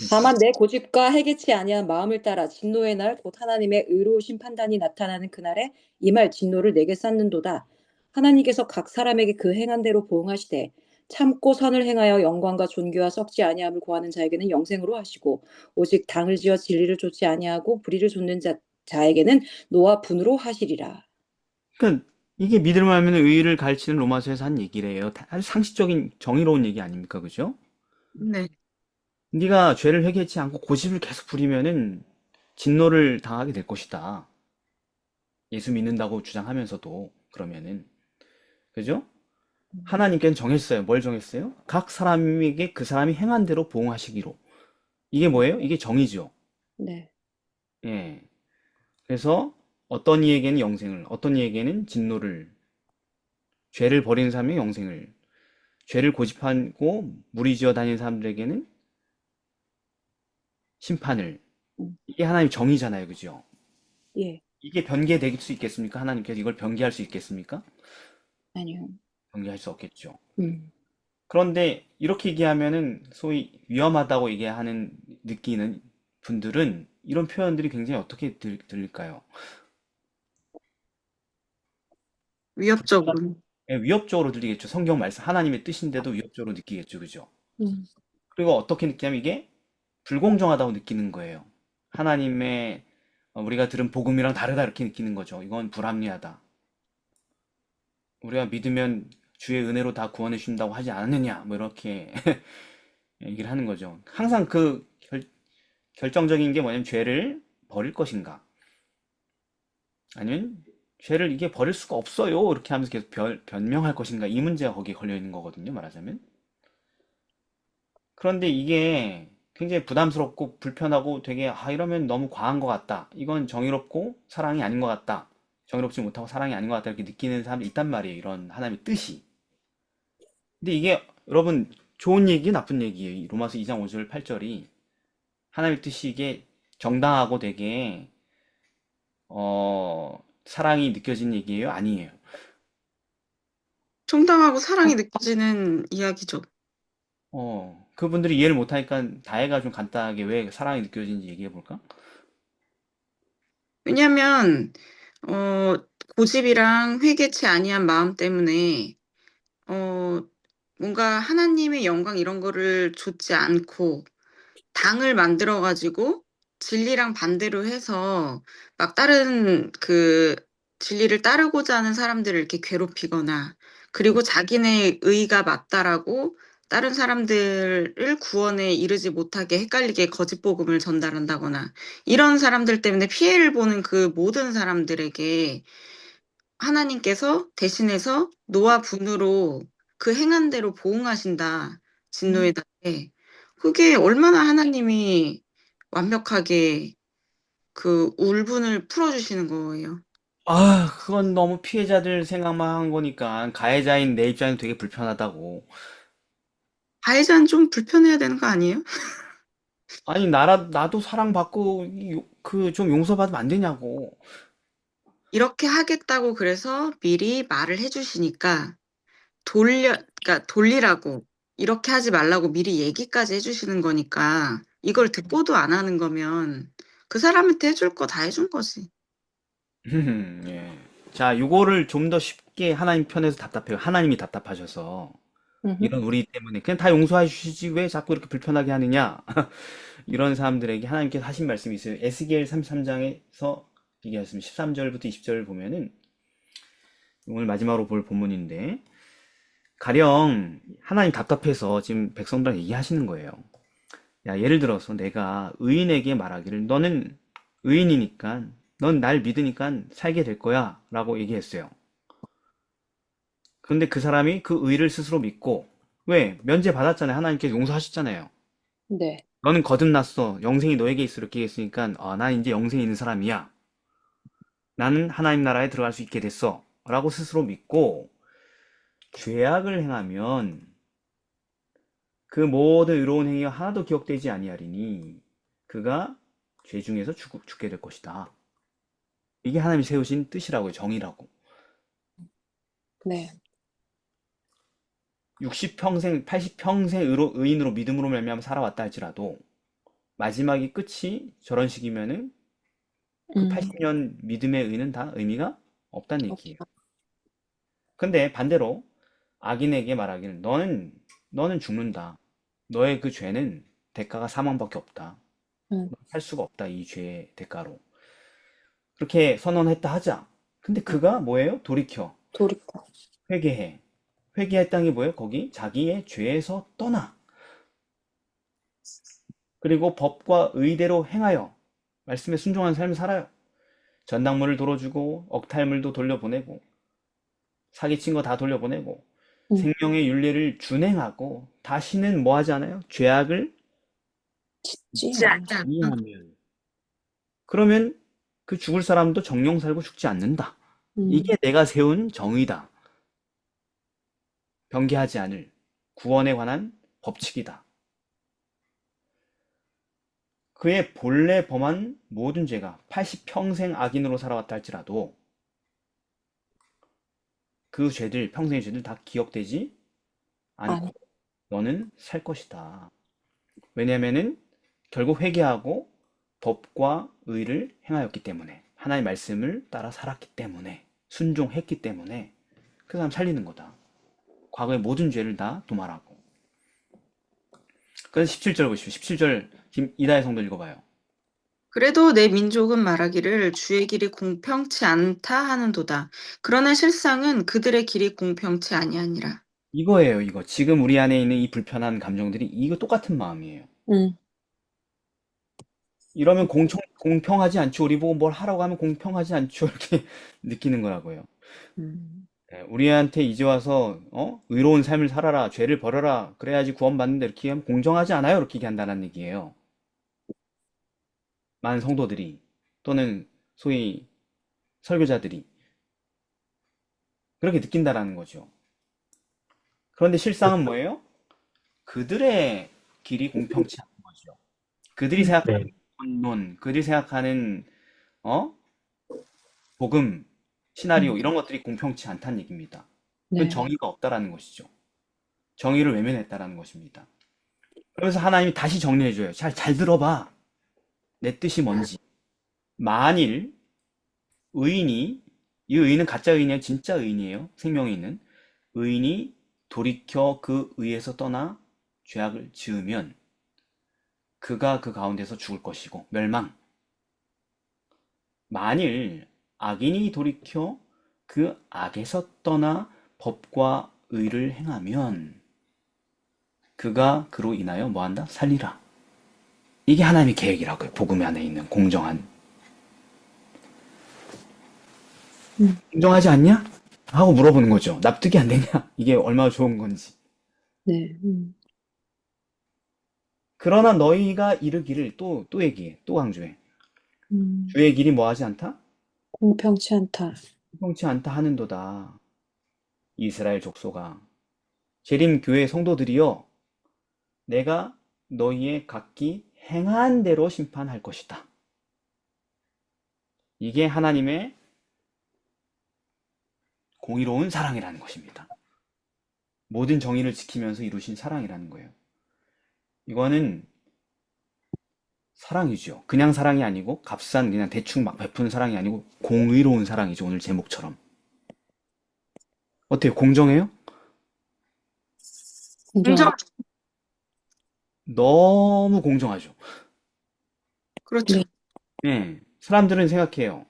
다만 내 고집과 해개치 아니한 마음을 따라 진노의 날 곧 하나님의 의로우신 판단이 나타나는 그날에 이 말 진노를 내게 쌓는도다. 하나님께서 각 사람에게 그 행한 대로 보응하시되 참고 선을 행하여 영광과 존귀와 썩지 아니함을 구하는 자에게는 영생으로 하시고 오직 당을 지어 진리를 좇지 아니하고 불의를 좇는 자에게는 노와 분으로 하시리라. 그러니까 이게 믿음을 하면 의를 가르치는 로마서에서 한 얘기래요. 아주 상식적인 정의로운 얘기 아닙니까? 그죠? 네. 네가 죄를 회개치 않고 고집을 계속 부리면은 진노를 당하게 될 것이다. 예수 믿는다고 주장하면서도 그러면은 그죠? 하나님께는 정했어요. 뭘 정했어요? 각 사람에게 그 사람이 행한 대로 보응하시기로. 이게 뭐예요? 이게 정의죠. 네. 예. 그래서 어떤 이에게는 영생을, 어떤 이에게는 진노를, 죄를 버리는 사람에게 영생을, 죄를 고집하고 무리지어 다니는 사람들에게는 심판을. 음. 이게 하나님 정의잖아요. 그죠? 예. 이게 변개될 수 있겠습니까? 하나님께서 이걸 변개할 수 있겠습니까? 아니요. 변개할 수 없겠죠. 그런데 이렇게 얘기하면은 소위 위험하다고 얘기하는 느끼는 분들은 이런 표현들이 굉장히 어떻게 들릴까요? 위협적으로. 예, 위협적으로 들리겠죠. 성경 말씀 하나님의 뜻인데도 위협적으로 느끼겠죠. 그죠? 음. 그리고 어떻게 느끼냐면 이게 불공정하다고 느끼는 거예요. 하나님의 우리가 들은 복음이랑 다르다 이렇게 느끼는 거죠. 이건 불합리하다. 우리가 믿으면 주의 은혜로 다 구원해 주신다고 하지 않았느냐 뭐 이렇게 얘기를 하는 거죠. 항상 그 결정적인 게 뭐냐면 죄를 버릴 것인가 아니면 죄를 이게 버릴 수가 없어요 이렇게 하면서 계속 변명할 것인가 이 문제가 거기에 걸려 있는 거거든요. 말하자면. 그런데 이게 굉장히 부담스럽고 불편하고 되게 이러면 너무 과한 것 같다. 이건 정의롭고 사랑이 아닌 것 같다. 정의롭지 못하고 사랑이 아닌 것 같다 이렇게 느끼는 사람이 있단 말이에요. 이런 하나님의 뜻이. 근데 이게 여러분 좋은 얘기 나쁜 얘기예요. 이 로마서 2장 5절 8절이 하나님의 뜻이 이게 정당하고 되게 사랑이 느껴지는 얘기예요? 아니에요. 정당하고 사랑이 느껴지는 이야기죠. 그분들이 이해를 못하니까 다혜가 좀 간단하게 왜 사랑이 느껴지는지 얘기해 볼까? 왜냐면 고집이랑 회개치 아니한 마음 때문에 뭔가 하나님의 영광 이런 거를 좇지 않고 당을 만들어 가지고 진리랑 반대로 해서 막 다른 그 진리를 따르고자 하는 사람들을 이렇게 괴롭히거나 그리고 자기네 의가 맞다라고 다른 사람들을 구원에 이르지 못하게 헷갈리게 거짓 복음을 전달한다거나 이런 사람들 때문에 피해를 보는 그 모든 사람들에게 하나님께서 대신해서 노와 분으로 그 행한 대로 보응하신다. 진노의 날에. 그게 얼마나 하나님이 완벽하게 그 울분을 풀어주시는 거예요. 그건 너무 피해자들 생각만 한 거니까 가해자인 내 입장이 되게 불편하다고. 가해자는 좀 불편해야 되는 거 아니에요? 아니, 나도 사랑받고, 좀 용서받으면 안 되냐고. 이렇게 하겠다고 그래서 미리 말을 해주시니까 그러니까 돌리라고 이렇게 하지 말라고 미리 얘기까지 해주시는 거니까 이걸 듣고도 안 하는 거면 그 사람한테 해줄 거 다 해준 거지. 예. 자, 요거를 좀 더 쉽게 하나님 편에서 답답해요. 하나님이 답답하셔서. 이런 우리 때문에. 그냥 다 용서해 주시지 왜 자꾸 이렇게 불편하게 하느냐. 이런 사람들에게 하나님께서 하신 말씀이 있어요. 에스겔 33장에서 얘기하셨습니다. 13절부터 20절을 보면은 오늘 마지막으로 볼 본문인데 가령 하나님 답답해서 지금 백성들한테 얘기하시는 거예요. 야, 예를 들어서 내가 의인에게 말하기를 너는 의인이니까 넌 날 믿으니까 살게 될 거야 라고 얘기했어요. 그런데 그 사람이 그 의를 스스로 믿고 왜? 면제 받았잖아요. 하나님께서 용서하셨잖아요. 네. 너는 거듭났어. 영생이 너에게 있어. 이렇게 했으니까 난 이제 영생이 있는 사람이야. 나는 하나님 나라에 들어갈 수 있게 됐어. 라고 스스로 믿고 죄악을 행하면 그 모든 의로운 행위가 하나도 기억되지 아니하리니 그가 죄 중에서 죽게 될 것이다. 이게 하나님이 세우신 뜻이라고요. 정의라고. 네. 60평생, 80평생 의인으로 믿음으로 말미암아 살아왔다 할지라도 마지막이 끝이 저런 식이면은 그 음. 80년 믿음의 의는 다 의미가 없다는 얘기예요. 없다. 근데 반대로 악인에게 말하기는 너는 죽는다. 너의 그 죄는 대가가 사망밖에 없다. 살 수가 없다. 이 죄의 대가로. 그렇게 선언했다 하자. 근데 그가 뭐예요? 돌이켜. 돌이켜. 회개해. 회개했다는 게 뭐예요? 거기 자기의 죄에서 떠나. 그리고 법과 의대로 행하여 말씀에 순종한 삶을 살아요. 전당물을 돌어주고 억탈물도 돌려보내고 사기친 거 다 돌려보내고 생명의 윤리를 준행하고 다시는 뭐 하지 않아요? 죄악을 짓지 않아. 아니하면 그러면 그 죽을 사람도 정령 살고 죽지 않는다. 이게 내가 세운 정의다. 변개하지 않을 구원에 관한 법칙이다. 그의 본래 범한 모든 죄가 80평생 악인으로 살아왔다 할지라도 그 죄들, 평생의 죄들 다 기억되지 않고 너는 살 것이다. 왜냐하면은 결국 회개하고 법과 의를 행하였기 때문에 하나님의 말씀을 따라 살았기 때문에 순종했기 때문에 그 사람 살리는 거다. 과거의 모든 죄를 다 도말하고. 그래서 17절 보십시오. 17절 지금 이다혜 성도 읽어봐요. 그래도 내 민족은 말하기를 주의 길이 공평치 않다 하는도다. 그러나 실상은 그들의 길이 공평치 아니하니라. 이거예요, 이거. 지금 우리 안에 있는 이 불편한 감정들이 이거 똑같은 마음이에요. 이러면 공평하지 않죠. 우리 보고 뭘 하라고 하면 공평하지 않죠. 이렇게 느끼는 거라고요. 네, 우리한테 이제 와서 의로운 삶을 살아라, 죄를 벌어라, 그래야지 구원받는다 이렇게 하면 공정하지 않아요. 이렇게 얘기한다는 얘기예요. 많은 성도들이 또는 소위 설교자들이 그렇게 느낀다라는 거죠. 그런데 실상은 뭐예요? 그들의 길이 공평치 않은 거죠. 그들이 생각하는 본론, 그들이 생각하는 복음, 시나리오 이런 것들이 공평치 않다는 얘기입니다. 그건 정의가 없다라는 것이죠. 정의를 외면했다라는 것입니다. 그래서 하나님이 다시 정리해줘요. 잘 들어봐. 내 뜻이 뭔지. 만일 이 의인은 가짜 의인이에요? 진짜 의인이에요? 생명이 있는 의인이 돌이켜 그 의에서 떠나 죄악을 지으면 그가 그 가운데서 죽을 것이고 멸망. 만일 악인이 돌이켜 그 악에서 떠나 법과 의를 행하면 그가 그로 인하여 뭐한다? 살리라. 이게 하나님의 계획이라고요. 복음 안에 있는 공정한. 공정하지 않냐? 하고 물어보는 거죠. 납득이 안 되냐? 이게 얼마나 좋은 건지. 네. 그러나 너희가 이르기를 또 얘기해. 또 강조해. 주의 길이 뭐하지 않다? 공평치 않다. 공평치 않다 하는도다. 이스라엘 족속아. 재림 교회 성도들이여. 내가 너희의 각기 행한 대로 심판할 것이다. 이게 하나님의 공의로운 사랑이라는 것입니다. 모든 정의를 지키면서 이루신 사랑이라는 거예요. 이거는 사랑이죠. 그냥 사랑이 아니고 값싼 그냥 대충 막 베푸는 사랑이 아니고 공의로운 사랑이죠. 오늘 제목처럼. 어때요? 공정해요? 공정, 너무 공정하죠. 그렇죠. 네. 사람들은 생각해요.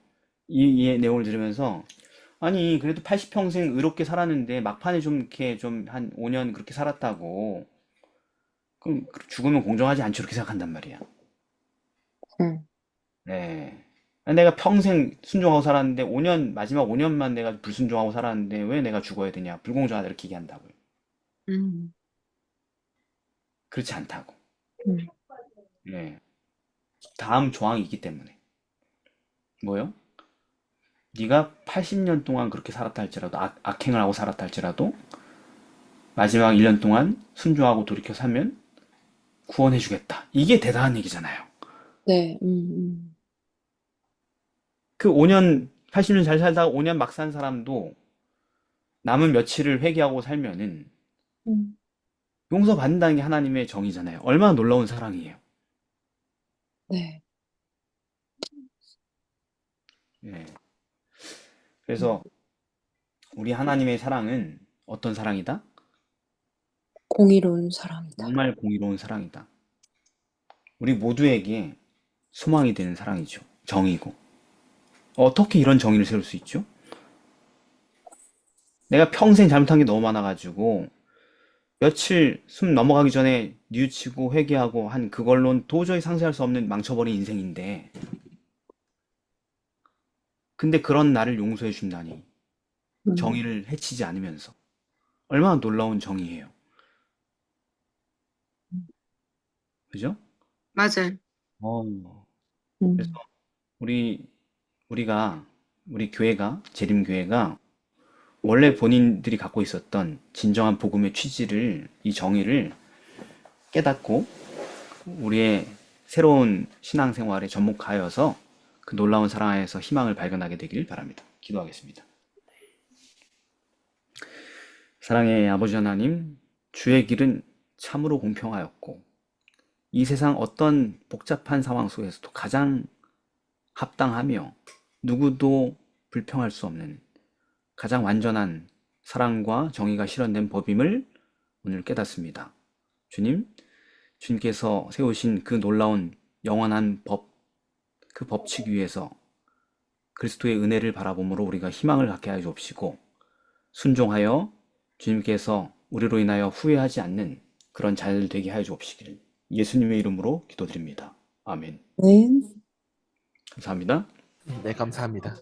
이 내용을 들으면서 아니 그래도 80평생 의롭게 살았는데 막판에 좀 이렇게 좀 한 5년 그렇게 살았다고 그럼 죽으면 공정하지 않죠. 이렇게 생각한단 말이야. 네. 아니, 내가 평생 순종하고 살았는데 5년, 마지막 5년만 내가 불순종하고 살았는데 왜 내가 죽어야 되냐? 불공정하다 이렇게 얘기한다고요. 음, 그렇지 않다고. 음, 네. 다음 조항이 있기 때문에. 뭐요? 네가 80년 동안 그렇게 살았다 할지라도 악행을 하고 살았다 할지라도 마지막 1년 동안 순종하고 돌이켜 살면 구원해 주겠다. 이게 대단한 얘기잖아요. 네, 그 5년, 80년 잘 살다가 5년 막 산 사람도 남은 며칠을 회개하고 살면은 음, 용서받는다는 게 하나님의 정의잖아요. 얼마나 놀라운 사랑이에요. 네, 예. 그래서 우리 하나님의 사랑은 어떤 사랑이다? 공의로운 사랑이다. 정말 공의로운 사랑이다. 우리 모두에게 소망이 되는 사랑이죠. 정의고. 어떻게 이런 정의를 세울 수 있죠? 내가 평생 잘못한 게 너무 많아가지고 며칠 숨 넘어가기 전에 뉘우치고 회개하고 한 그걸로는 도저히 상쇄할 수 없는 망쳐버린 인생인데 근데 그런 나를 용서해 준다니 음, 정의를 해치지 않으면서 얼마나 놀라운 정의예요. 그죠? 맞아요. 그래서 음, 우리 우리가 우리 교회가 재림교회가 원래 본인들이 갖고 있었던 진정한 복음의 취지를 이 정의를 깨닫고 우리의 새로운 신앙생활에 접목하여서 그 놀라운 사랑 안에서 희망을 발견하게 되길 바랍니다. 기도하겠습니다. 사랑의 아버지 하나님, 주의 길은 참으로 공평하였고 이 세상 어떤 복잡한 상황 속에서도 가장 합당하며 누구도 불평할 수 없는 가장 완전한 사랑과 정의가 실현된 법임을 오늘 깨닫습니다. 주님, 주님께서 세우신 그 놀라운 영원한 법, 그 법칙 위에서 그리스도의 은혜를 바라봄으로 우리가 희망을 갖게 하여 주옵시고 순종하여 주님께서 우리로 인하여 후회하지 않는 그런 잘 되게 하여 주옵시길 예수님의 이름으로 기도드립니다. 아멘. 네. 감사합니다. 네, 감사합니다.